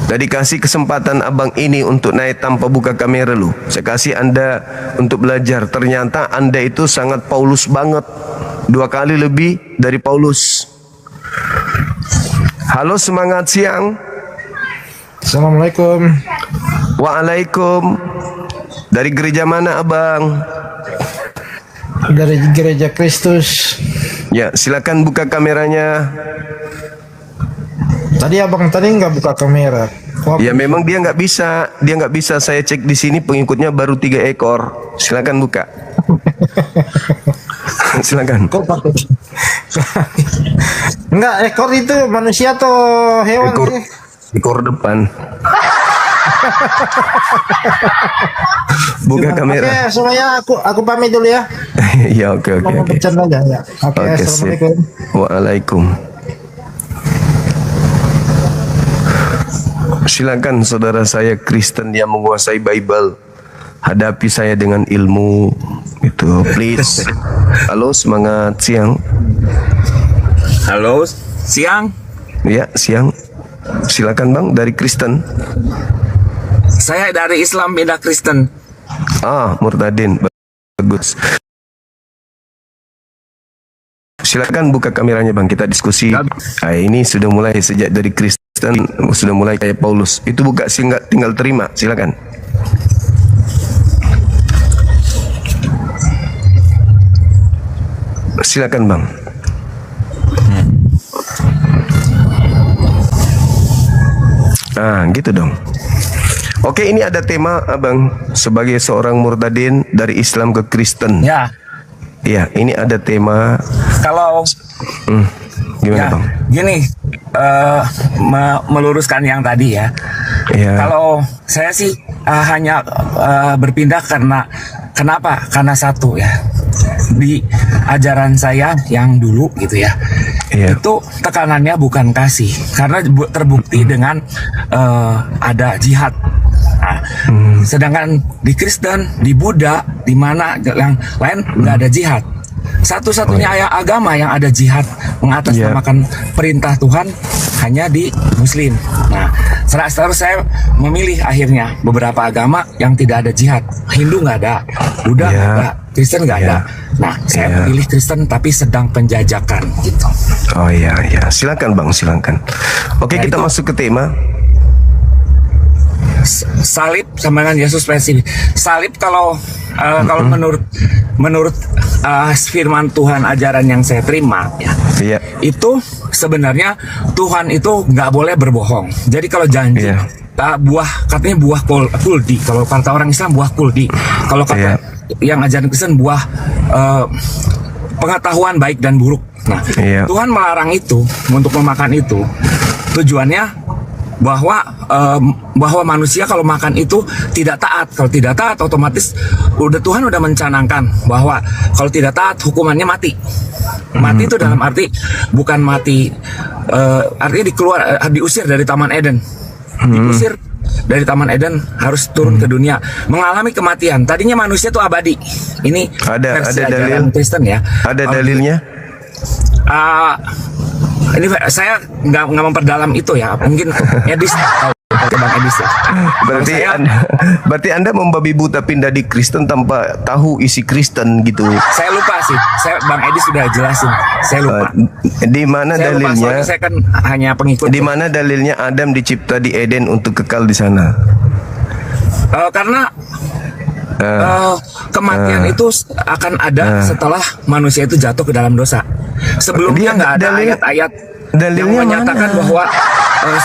Tadi kasih kesempatan abang ini untuk naik tanpa buka kamera lu. Saya kasih Anda untuk belajar. Ternyata Anda itu sangat Paulus banget. 2 kali lebih dari Paulus. Halo, semangat siang. Assalamualaikum. Waalaikum. Dari gereja mana abang? Dari Gereja Kristus. Ya, silakan buka kameranya. Tadi abang nggak buka kamera. Ya memang dia nggak bisa. Saya cek di sini pengikutnya baru 3 ekor. Silakan buka. Silakan. Kok pakai? Enggak, ekor itu manusia atau hewan Ekor. sih? Ekor depan. Buka Oke, kamera. semuanya aku pamit dulu ya. Ya, oke. Mau bercanda aja ya. Oke, Oke, sip. assalamualaikum. Waalaikum. Silakan saudara saya Kristen yang menguasai Bible, hadapi saya dengan ilmu itu, please. Halo, semangat siang. Halo, siang. Ya, siang. Silakan Bang, dari Kristen. Saya dari Islam pindah Kristen. Murtadin. Bagus. Silakan buka kameranya Bang, kita diskusi. Ini sudah mulai sejak dari Kristen, sudah mulai kayak Paulus. Itu buka tinggal terima, silakan. Silakan Bang. Gitu dong. Oke, ini ada tema Abang sebagai seorang murtadin dari Islam ke Kristen. Ya. Iya, ini ada tema. Kalau Gimana ya, Bang? gini, meluruskan yang tadi ya. Iya. Kalau saya sih hanya berpindah kenapa? Karena satu ya, di ajaran saya yang dulu gitu ya, itu tekanannya bukan kasih, karena terbukti dengan ada jihad. Nah, sedangkan di Kristen, di Buddha, di mana yang lain nggak ada jihad. Satu-satunya agama yang ada jihad mengatasnamakan perintah Tuhan hanya di Muslim. Nah, terus saya memilih akhirnya beberapa agama yang tidak ada jihad. Hindu nggak ada, Buddha nggak ada, Kristen nggak ada. Nah, saya memilih Kristen tapi sedang penjajakan gitu. Oh iya, silakan Bang, silakan. Oke, kita masuk ke tema. Salib sama dengan Yesus spesifik. Salib kalau menurut firman Tuhan, ajaran yang saya terima ya, itu sebenarnya Tuhan itu nggak boleh berbohong. Jadi kalau janji katanya buah kuldi, kalau kata orang Islam buah kuldi, kalau kata yang ajaran Kristen buah pengetahuan baik dan buruk. Nah, Tuhan melarang itu untuk memakan itu. Tujuannya bahwa manusia kalau makan itu tidak taat. Kalau tidak taat, otomatis Tuhan udah mencanangkan bahwa kalau tidak taat hukumannya mati. Mati itu dalam arti bukan mati, artinya diusir dari Taman Eden. Diusir dari Taman Eden, harus turun ke dunia, mengalami kematian. Tadinya manusia itu abadi. Ini versi ajaran Kristen ya. Ada dalilnya? Ini saya nggak memperdalam itu ya, mungkin Edis tahu, Bang Edis ya. Berarti anda membabi buta pindah di Kristen tanpa tahu isi Kristen gitu. Saya lupa sih, Bang Edis sudah jelasin, saya lupa. Di mana dalilnya? Saya kan hanya pengikut. Di mana dalilnya Adam dicipta di Eden untuk kekal di sana? Karena kematian itu akan ada setelah manusia itu jatuh ke dalam dosa. Sebelumnya nggak ada ayat-ayat yang menyatakan bahwa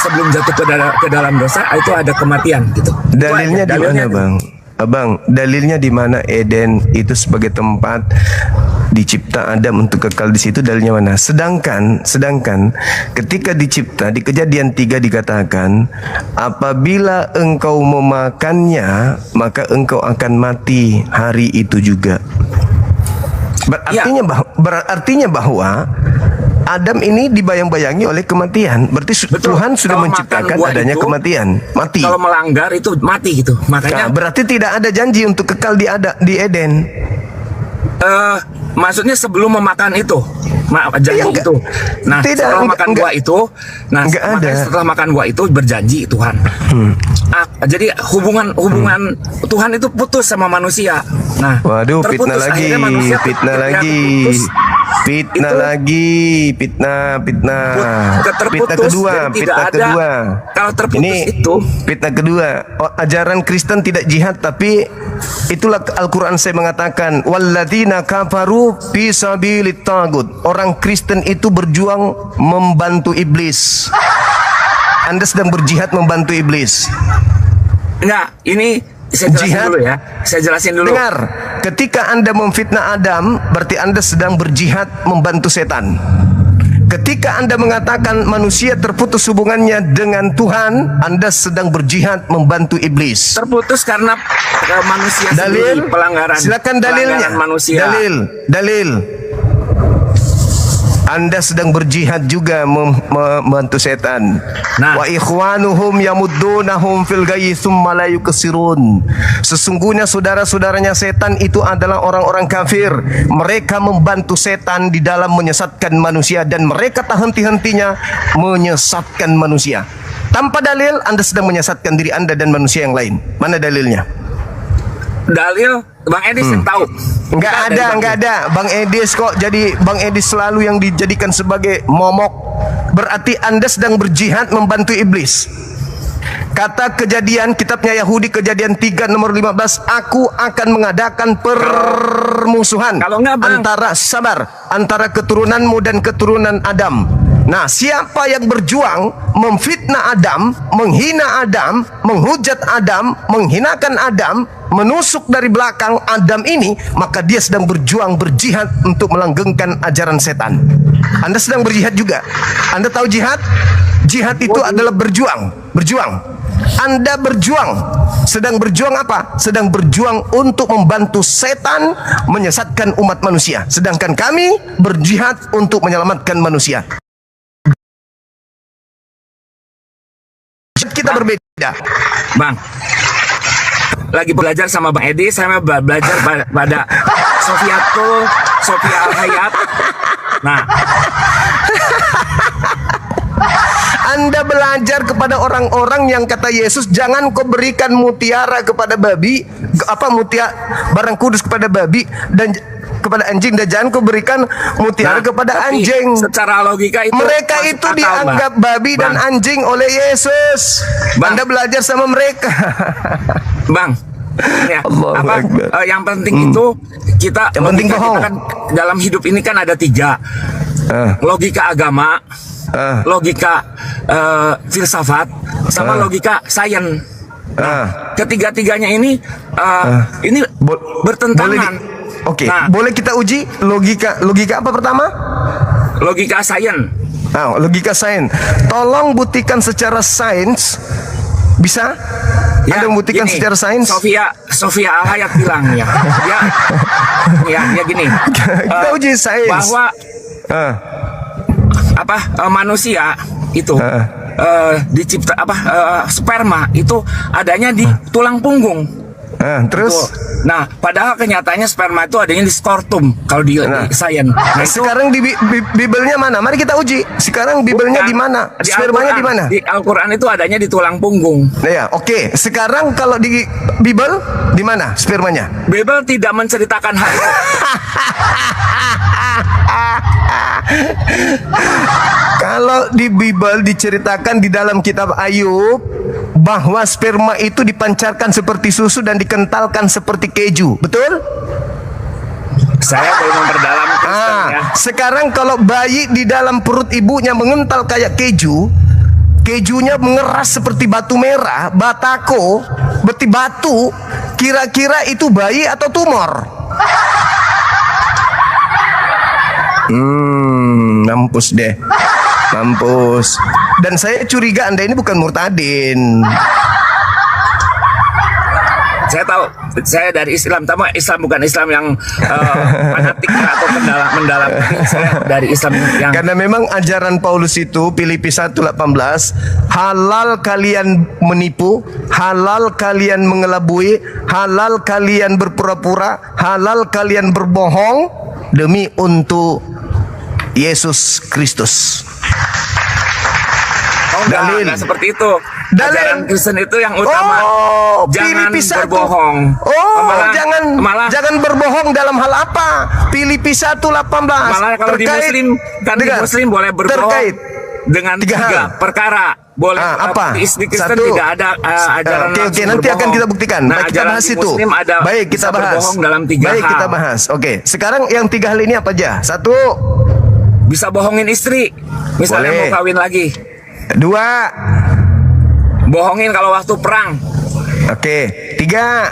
sebelum jatuh ke dalam dosa itu ada kematian gitu. Dalilnya di mana, Bang? Abang, dalilnya di mana Eden itu sebagai tempat dicipta Adam untuk kekal di situ, dalilnya mana? Sedangkan ketika dicipta di Kejadian 3 dikatakan, apabila engkau memakannya maka engkau akan mati hari itu juga. Berartinya bahwa Adam ini dibayang-bayangi oleh kematian. Berarti Tuhan sudah menciptakan adanya kematian, mati. Kalau melanggar itu mati gitu. Makanya berarti tidak ada janji untuk kekal di Eden. Maksudnya sebelum memakan itu, janji itu. Nah, setelah makan buah itu, setelah makan buah itu berjanji Tuhan. Jadi hubungan Tuhan itu putus sama manusia. Nah, waduh, fitnah lagi. Kalau terputus ini itu fitnah kedua. Ajaran Kristen tidak jihad, tapi itulah Al-Quran saya mengatakan, walladzina kafaru fi sabilit tagut. Orang Kristen itu berjuang membantu iblis. Anda sedang berjihad membantu iblis. Nah, ini saya jelasin dulu. Dengar, ketika Anda memfitnah Adam, berarti Anda sedang berjihad membantu setan. Ketika Anda mengatakan manusia terputus hubungannya dengan Tuhan, Anda sedang berjihad membantu iblis. Terputus karena manusia Dalil, sendiri, pelanggaran. silakan dalilnya. Pelanggaran manusia. Dalil. Anda sedang berjihad juga membantu setan. Nah. Wa ikhwanuhum yamuddunahum fil ghayyi tsumma la yukasirun. Sesungguhnya saudara-saudaranya setan itu adalah orang-orang kafir. Mereka membantu setan di dalam menyesatkan manusia dan mereka tak henti-hentinya menyesatkan manusia. Tanpa dalil Anda sedang menyesatkan diri Anda dan manusia yang lain. Mana dalilnya? Dalil Bang Edis yang tahu. Enggak ada. Bang Edis kok jadi Bang Edis selalu yang dijadikan sebagai momok. Berarti Anda sedang berjihad membantu iblis. Kata Kejadian, kitabnya Yahudi, Kejadian 3 nomor 15, aku akan mengadakan permusuhan Kalau enggak, Bang. antara keturunanmu dan keturunan Adam. Nah, siapa yang berjuang memfitnah Adam, menghina Adam, menghujat Adam, menghinakan Adam, menusuk dari belakang Adam ini, maka dia sedang berjihad untuk melanggengkan ajaran setan. Anda sedang berjihad juga. Anda tahu jihad? Jihad itu adalah berjuang. Anda sedang berjuang apa? Sedang berjuang untuk membantu setan menyesatkan umat manusia. Sedangkan kami berjihad untuk menyelamatkan manusia. Kita berbeda. Bang, lagi belajar sama Bang Edi, saya belajar pada Sofia Al-Hayat. Nah, Anda belajar kepada orang-orang yang kata Yesus, jangan kau berikan mutiara kepada babi, barang kudus kepada babi dan kepada anjing, dan jangan kau berikan mutiara kepada tapi anjing. Secara logika itu Mereka masuk itu akal, dianggap Bang. babi dan anjing oleh Yesus. Bang. Anda belajar sama mereka. Bang, ya, Allahu Akbar. yang penting itu kita, Yang penting logika bohong. kita kan dalam hidup ini kan ada 3. Logika agama, logika filsafat, sama logika sains. Ketiga-tiganya ini bertentangan. Oke, Nah, boleh kita uji logika apa pertama? logika sains. Logika sains. Tolong buktikan secara sains. Bisa? Anda membuktikan gini, secara sains? Sofia Al-Hayat bilang ya gini. Kita uji sains. Bahwa manusia itu dicipta sperma itu adanya di tulang punggung. Terus? Nah, padahal kenyataannya sperma itu adanya di skortum kalau di sains. Nah, itu sekarang di Bibelnya mana? Mari kita uji. Sekarang Bibelnya di mana? Spermanya di mana? Di Al-Quran itu adanya di tulang punggung. Nah, ya, oke. Sekarang kalau di Bibel di mana spermanya? Bible tidak menceritakan hal itu. Kalau di Bibel diceritakan di dalam kitab Ayub bahwa sperma itu dipancarkan seperti susu dan dikentalkan seperti keju. Betul? Saya belum memperdalam Kristen ya. Sekarang kalau bayi di dalam perut ibunya mengental kayak keju, kejunya mengeras seperti batu merah, batako, beti batu, kira-kira itu bayi atau tumor? Mampus deh. Mampus. Dan saya curiga Anda ini bukan murtadin. Saya tahu, saya dari Islam, tapi Islam bukan Islam yang fanatik atau mendalam. Saya dari Islam yang Karena memang ajaran Paulus itu Filipi 1:18, halal kalian menipu, halal kalian mengelabui, halal kalian berpura-pura, halal kalian berbohong demi untuk Yesus Kristus. Dalil. Enggak seperti itu. Dalil. Ajaran Kristen itu yang utama. Jangan Filipi 1. berbohong. Jangan berbohong dalam hal apa? Filipi 1:18. Malah kalau di Muslim boleh berbohong dengan 3 perkara. Boleh apa? Di Kristen tidak ada ajaran Oke, nanti akan kita buktikan. Nah, Baik, kita bahas itu. Baik, kita bisa bahas. berbohong dalam 3 Baik, hal. kita bahas. Oke, sekarang yang 3 hal ini apa aja? 1, bisa bohongin istri. Misalnya Boleh. mau kawin lagi. 2, Bohongin kalau waktu perang. oke, 3,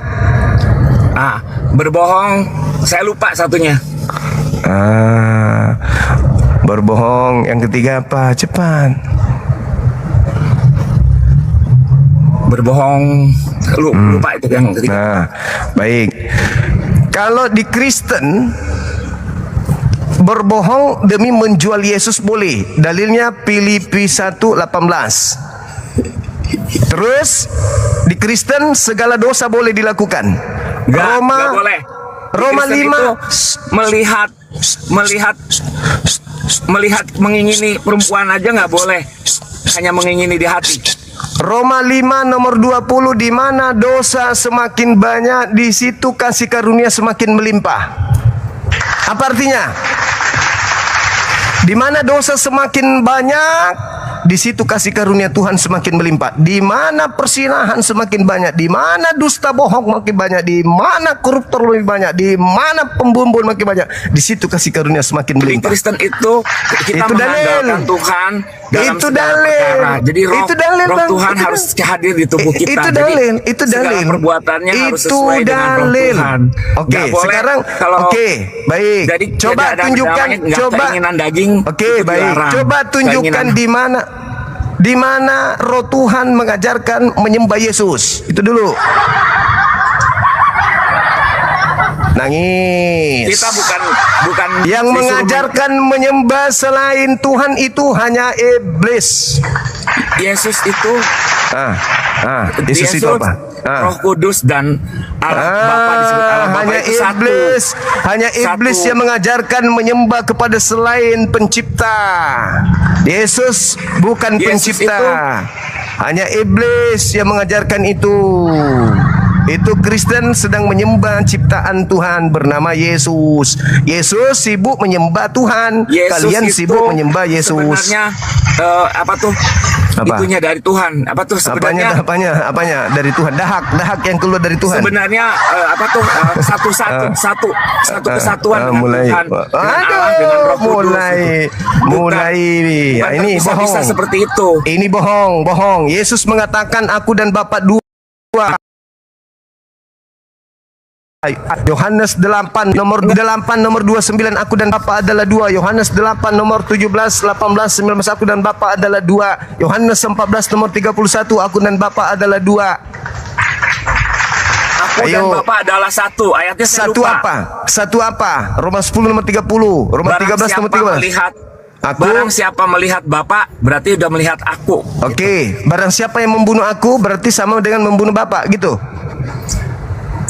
Berbohong, saya lupa satunya. Berbohong. Yang ketiga apa? Cepat. Berbohong. Lupa itu yang ketiga. Nah, baik. Kalau di Kristen, berbohong demi menjual Yesus boleh. Dalilnya Filipi 1:18. Terus di Kristen segala dosa boleh dilakukan. Nggak boleh. Roma Kristen 5 itu melihat mengingini perempuan aja nggak boleh, hanya mengingini di hati. Roma 5 nomor 20, di mana dosa semakin banyak, di situ kasih karunia semakin melimpah. Apa artinya? Di mana dosa semakin banyak, di situ kasih karunia Tuhan semakin melimpah. Di mana persinahan semakin banyak, di mana dusta bohong makin banyak, di mana koruptor lebih banyak, di mana pembunuhan makin banyak, di situ kasih karunia semakin Di melimpah. Kristen itu kita Itu dalil. mengandalkan Tuhan dalam Itu segala dalil. perkara. Jadi roh, Itu dalil, roh Bang. Tuhan Itu harus dalil. hadir di tubuh kita. Itu Jadi dalil, itu segala dalil. perbuatannya harus Itu sesuai dengan roh dalil. Tuhan. Oke, Nggak boleh sekarang kalau baik. jadi Coba ada tunjukkan, nggak coba. keinginan daging. Oke, itu baik. dilarang. Coba tunjukkan di mana roh Tuhan mengajarkan menyembah Yesus. Itu dulu. Nangis. Kita bukan Yang disuruh mengajarkan menyembah selain Tuhan itu hanya iblis. Yesus itu Yesus itu apa? Roh Kudus dan Allah Bapa disebut Allah Bapa hanya itu satu. iblis, hanya iblis Satu. yang mengajarkan menyembah kepada selain pencipta. Yesus bukan Yesus pencipta. itu- Hanya iblis yang mengajarkan itu. Itu Kristen sedang menyembah ciptaan Tuhan bernama Yesus. Yesus sibuk menyembah Tuhan. Yesus Kalian itu sibuk menyembah Yesus. Sebenarnya apa tuh? Apa? Itunya dari Tuhan. Apa tuh sebenarnya? Apanya dari Tuhan? Dahak yang keluar dari Tuhan. Sebenarnya apa tuh satu kesatuan dengan mulai. Tuhan, dengan Allah, dengan Roh Kudus. mulai. Bukan Ini bohong. bisa seperti itu. Ini bohong. Yesus mengatakan aku dan Bapa dua. Yohanes 8 nomor 29, aku dan Bapa adalah dua. Yohanes 8 nomor 17, 18, 19, aku dan Bapa adalah dua. Yohanes 14 nomor 31, aku dan Bapa adalah dua. Aku dan Bapa adalah satu. Ayatnya saya Satu lupa. apa? Satu apa? Roma 10 nomor 30. Roma 13 nomor 13. Barang siapa melihat Bapa berarti udah melihat aku. Oke, barang siapa yang membunuh aku berarti sama dengan membunuh Bapa, gitu.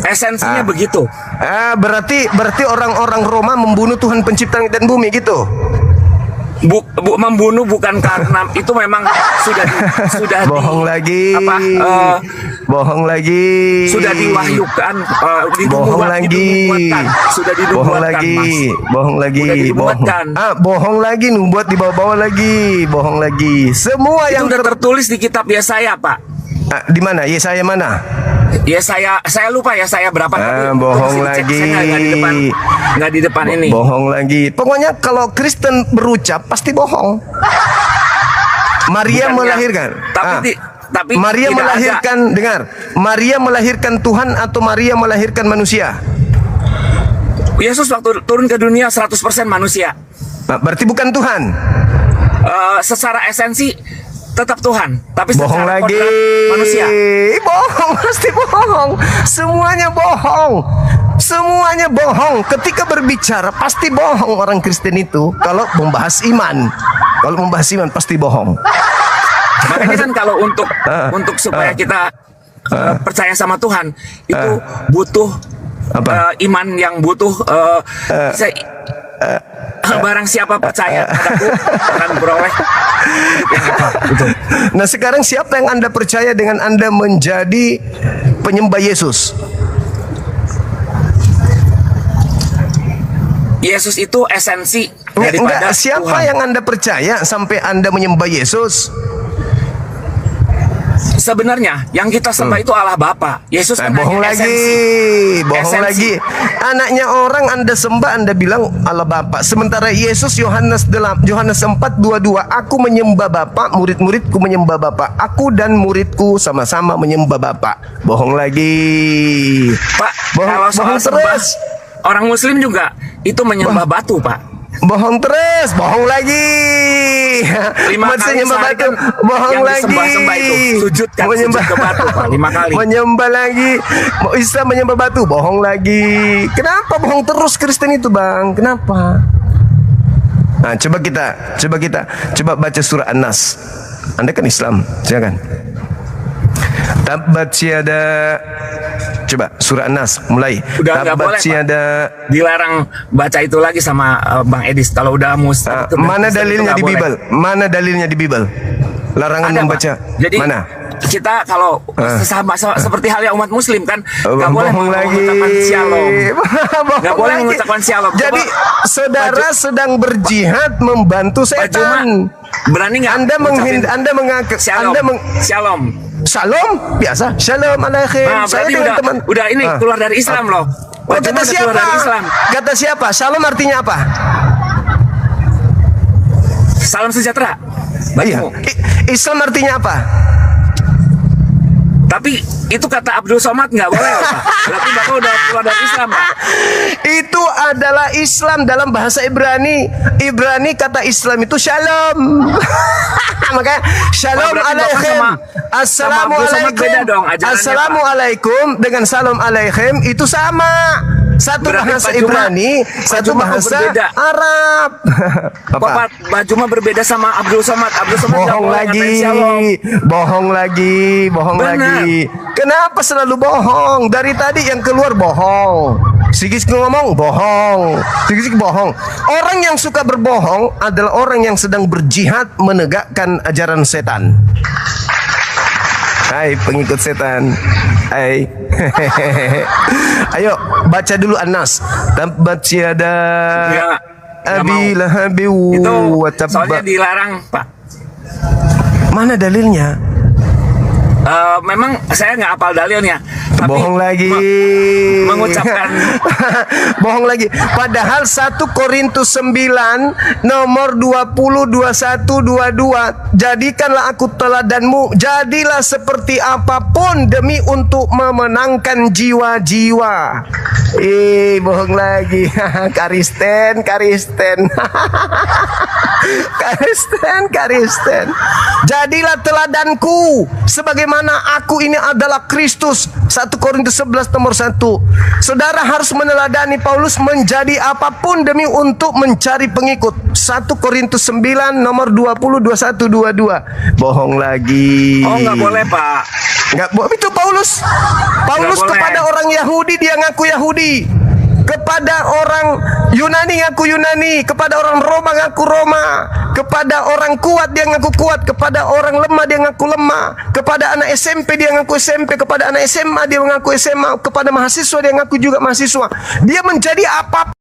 Esensinya begitu. Berarti orang-orang Roma membunuh Tuhan pencipta langit dan bumi, gitu. Membunuh bukan karena itu memang sudah Bohong lagi. Bohong lagi. Sudah diwahyukan, Bohong lagi. Sudah Bohong dinubuatkan, lagi. Mas. Bohong lagi. Sudah dinubuatkan. Bohong lagi, nubuat dibawa-bawa lagi. Bohong lagi. Semua Itu yang udah tertulis di kitab Yesaya, Pak. di mana? Yesaya mana? Yesaya, saya lupa ya saya berapa tadi. Bohong Mesti dicek. lagi. Saya nggak di depan ini. Bohong lagi. Pokoknya kalau Kristen berucap pasti bohong. Maria Bukannya- melahirkan. Tapi Maria tidak melahirkan, dengar. Maria melahirkan Tuhan atau Maria melahirkan manusia? Yesus waktu turun ke dunia 100% manusia. Berarti bukan Tuhan. Secara esensi tetap Tuhan, tapi Bohong secara lagi. kodrat manusia. Bohong, pasti bohong. Semuanya bohong. Semuanya bohong. Ketika berbicara pasti bohong orang Kristen itu. Kalau membahas iman, pasti bohong. Makanya kan kalau untuk supaya kita percaya sama Tuhan itu butuh iman yang butuh barang siapa percaya padaku akan beroleh hidup yang kekal. Betul. Nah, sekarang siapa yang Anda percaya dengan Anda menjadi penyembah Yesus? Yesus itu esensi daripada Siapa Tuhan. yang Anda percaya sampai Anda menyembah Yesus? Sebenarnya yang kita sembah itu Allah Bapa. Yesus kan Bohong hanya lagi. esensi. Bohong Esensi. lagi. Anaknya orang Anda sembah, Anda bilang Allah Bapa. Sementara Yesus Yohanes 4:22, aku menyembah Bapa, murid-muridku menyembah Bapa. Aku dan muridku sama-sama menyembah Bapa. Bohong lagi. Pak, Bohong kalau soal sembah, terus. orang Muslim juga itu menyembah batu, Pak. Bohong terus, bohong lagi. 5 Umat kali menyembah sehari batu, kan bohong yang lagi. disembah-sembah itu sujud kan, Menyembah sujud ke batu, Pak, 5 kali. Menyembah lagi. Mau Islam menyembah batu, bohong lagi. Kenapa bohong terus Kristen itu, Bang? Kenapa? Nah, coba baca surah An-Nas. Anda kan Islam, silakan. Tabbat yada. Coba surah An-Nas mulai. Udah nggak boleh, Tabbat yada. Dilarang baca itu lagi sama Bang Edis. Kalau udah Muslim itu Mana Kristen itu dalilnya nggak di boleh. Bible? Mana dalilnya di Bible? Larangan Ada, membaca. Pak. Jadi mana? kita kalau seperti halnya umat Muslim kan nggak boleh Bohong lagi. mengucapkan shalom. Bohong Nggak boleh lagi. mengucapkan shalom. Coba, Jadi saudara sedang berjihad membantu Pak Juma, setan. berani nggak? Anda mengaku shalom? Shalom. Shalom biasa. Shalom alaikum. Nah, Saya berarti dengan udah, teman. udah ini keluar dari Islam loh. Oh, Pak Juma kata udah keluar siapa? dari Islam. Kata siapa? Shalom artinya apa? Salam sejahtera. Iya. Bagimu. Islam artinya apa? Tapi itu kata Abdul Somad nggak boleh, Pak. Berarti Bapak udah keluar dari Islam, Pak. Itu adalah Islam dalam bahasa Ibrani. Ibrani kata Islam itu shalom. Makanya shalom berarti Bapak alaikum. sama Abdul Somad beda dong ajarannya, Assalamualaikum dengan salam alaikum itu sama. Satu Berarti bahasa Pak Juma- Ibrani, Pak satu Juma bahasa berbeda. Arab. Bapak Baju mah berbeda sama Abdul Somad. Abdul Somad nggak Bohong boleh lagi, ngatain shalom. bohong lagi, bohong Benar. lagi. Kenapa selalu bohong? Dari tadi yang keluar bohong. Sikis ngomong bohong, sikis bohong. Orang yang suka berbohong adalah orang yang sedang berjihad menegakkan ajaran setan. Hai pengikut setan. Hai. Ayo baca dulu An-Nas. Tabbat yada Ya, nggak Abi mau. Lahabi Itu wa tabba. soalnya dilarang, Pak. Mana dalilnya? Memang saya nggak hafal dalilnya. Tapi Bohong lagi. mengucapkan Bohong lagi. Padahal 1 Korintus 9 nomor 20, 21, 22. Jadikanlah aku teladanmu. Jadilah seperti apapun demi untuk memenangkan jiwa-jiwa. Bohong lagi. Karisten. Karisten. Jadilah teladanku sebagaimana aku ini adalah Kristus. 1 Korintus 11 nomor 1. Saudara harus meneladani Paulus menjadi apapun demi untuk mencari pengikut. 1 Korintus 9 nomor 20, 21, 22. Bohong lagi. oh nggak boleh, Pak. Nggak boleh. Itu Paulus Nggak boleh. kepada orang Yahudi dia ngaku Yahudi, kepada orang Yunani ngaku Yunani, kepada orang Roma ngaku Roma, kepada orang kuat dia ngaku kuat, kepada orang lemah dia ngaku lemah, kepada anak SMP dia ngaku SMP, kepada anak SMA dia ngaku SMA, kepada mahasiswa dia ngaku juga mahasiswa. Dia menjadi apapun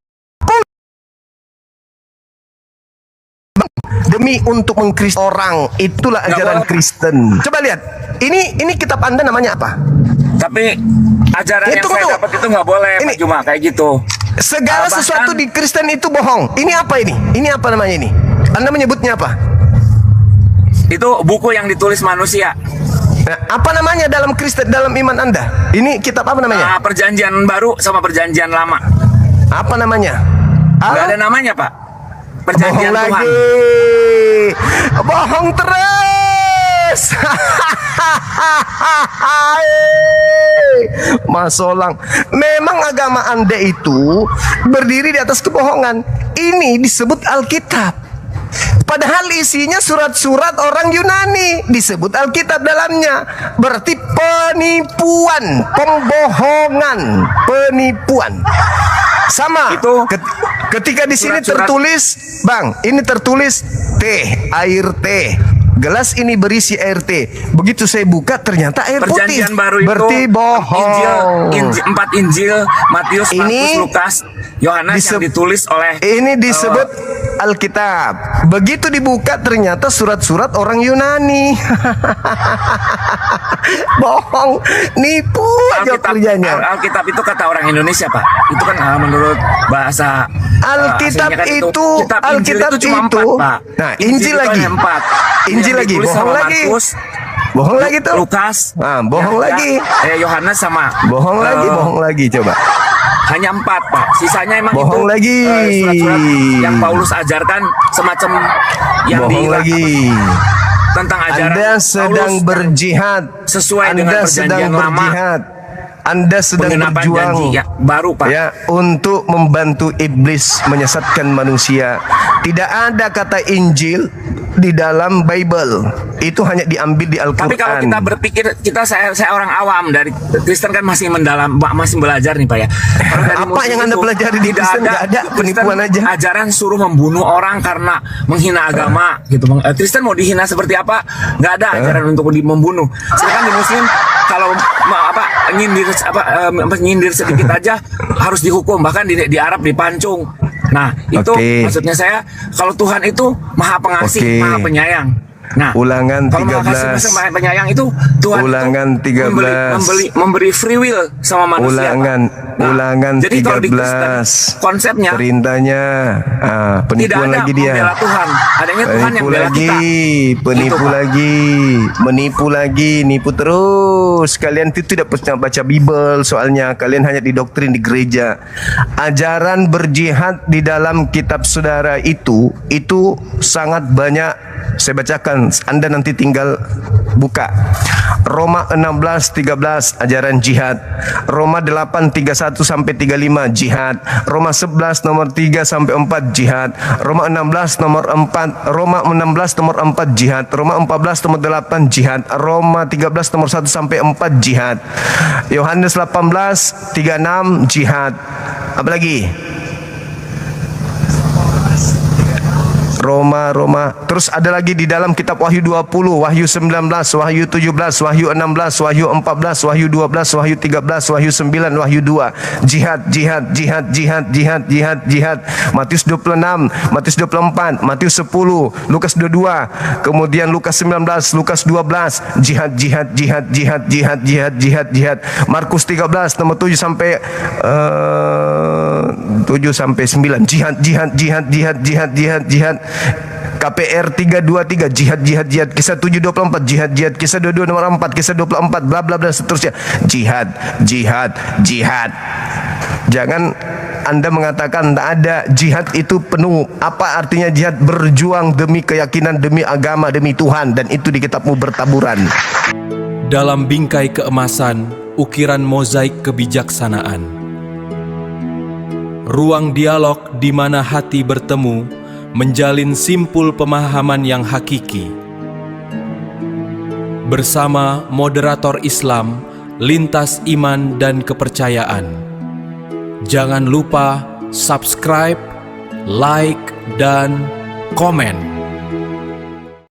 demi untuk mengkristi orang. Itulah Nggak ajaran boleh. Kristen. Coba lihat. Ini kitab Anda namanya apa? Tapi ajaran yang Tunggu, saya tunggu. dapat itu nggak boleh, Ini- Pak Juma, kayak gitu. Segala Bahkan- sesuatu di Kristen itu bohong. Ini apa ini? Ini apa namanya ini? Anda menyebutnya apa? Itu buku yang ditulis manusia. Nah, apa namanya dalam Kristen, dalam iman Anda? Ini kitab apa namanya? Perjanjian baru sama perjanjian lama. Apa namanya? Nggak ada namanya, Pak. Bohong Perjanjian Tuhan. lagi. Bohong terus. Mas Solang, memang agama Anda itu berdiri di atas kebohongan. Ini disebut Alkitab. Padahal isinya surat-surat orang Yunani, disebut Alkitab dalamnya. Berarti penipuan, pembohongan, penipuan. Sama. Itu Ketika di sini surat-surat- tertulis, Bang, ini tertulis teh, air teh. Gelas ini berisi air teh. Begitu saya buka ternyata air putih. Perjanjian baru itu Berarti bohong. Empat Injil, Matius, Ini Markus, Lukas, Yohanes yang ditulis oleh Ini disebut Alkitab. Begitu dibuka ternyata surat-surat orang Yunani. Bohong, nipu aja kerjanya. Alkitab itu kata orang Indonesia, Pak. Itu kan menurut bahasa Alkitab aslinya kan itu, Kitab Injil Alkitab itu cuma itu. 4, Pak. Nah, Injil itu lagi. hanya 4. Injil Yang lagi, ditulis bohong sama lagi. Markus, Bohong lagi tuh. Lukas, Ah, bohong lagi. Yohanes sama Bohong lagi, bohong lagi coba. hanya 4 Pak. Sisanya emang Bohong itu lagi. surat-surat yang Paulus ajarkan semacam yang Bohong lagi. tentang ajaran Anda sedang Paulus berjihad. sesuai Anda dengan sedang perjanjian lama. berjihad. Anda sedang Penggenapan berjuang janji ya, baru Pak. ya untuk membantu iblis menyesatkan manusia. Tidak ada kata Injil di dalam Bible. Itu hanya diambil di Al-Quran. Tapi kalau kita berpikir, saya orang awam dari Kristen kan masih masih belajar nih Pak ya. Kalau dari Apa Muslim yang Anda itu pelajari di Kristen? Nggak ada, penipuan aja. Ajaran suruh membunuh orang karena menghina agama gitu. Kristen mau dihina seperti apa? Nggak ada ajaran untuk membunuh. Sedangkan di Muslim kalau nyindir sedikit aja harus dihukum, bahkan di Arab dipancung. Nah, itu maksudnya saya, kalau Tuhan itu Maha Pengasih, Maha Penyayang. Nah, Ulangan kalau 13. Maha Penyayang itu Tuhan Ulangan itu 13. memberi free will sama manusia. Ulangan jadi kalau di Kristen 13. konsepnya Perintahnya tidak penipuan ada lagi dia. membela Tuhan, adanya Tuhan yang bela kita. Penipu Gitu, Pak. lagi, menipu lagi, nipu terus. Kalian itu tidak pernah baca Bible, soalnya kalian hanya didoktrin di gereja. Ajaran berjihad di dalam kitab saudara itu sangat banyak. Saya bacakan, Anda nanti tinggal buka. Roma 16:13 ajaran jihad. Roma 8:31 sampai 35 jihad. Roma 11 nomor 3 sampai 4 jihad. Roma 16 nomor 4, Roma 16 nomor 4 jihad. Roma 14 nomor 8 jihad. Roma 13 nomor 1 sampai 4 jihad. Yohanes 18:36 jihad. Apa lagi? Roma. Terus ada lagi di dalam kitab Wahyu 20, Wahyu 19, Wahyu 17, Wahyu 16, Wahyu 14, Wahyu 12, Wahyu 13, Wahyu 9, Wahyu 2. Jihad. Matius 26, Matius 24, Matius 10, Lukas 22, kemudian Lukas 19, Lukas 12. Jihad. Markus 13 nomor 7 sampai 9. Jihad. KPR 323 jihad. Kisah 724 jihad. Kisah 22 nomor 4, kisah 24 bla bla bla seterusnya. Jihad. Jangan Anda mengatakan tidak ada, jihad itu penuh. Apa artinya jihad? Berjuang demi keyakinan, demi agama, demi Tuhan, dan itu di kitabmu bertaburan. Dalam bingkai keemasan, ukiran mozaik kebijaksanaan. Ruang dialog di mana hati bertemu menjalin simpul pemahaman yang hakiki. Bersama moderator Islam, lintas iman dan kepercayaan. Jangan lupa subscribe, like, dan komen.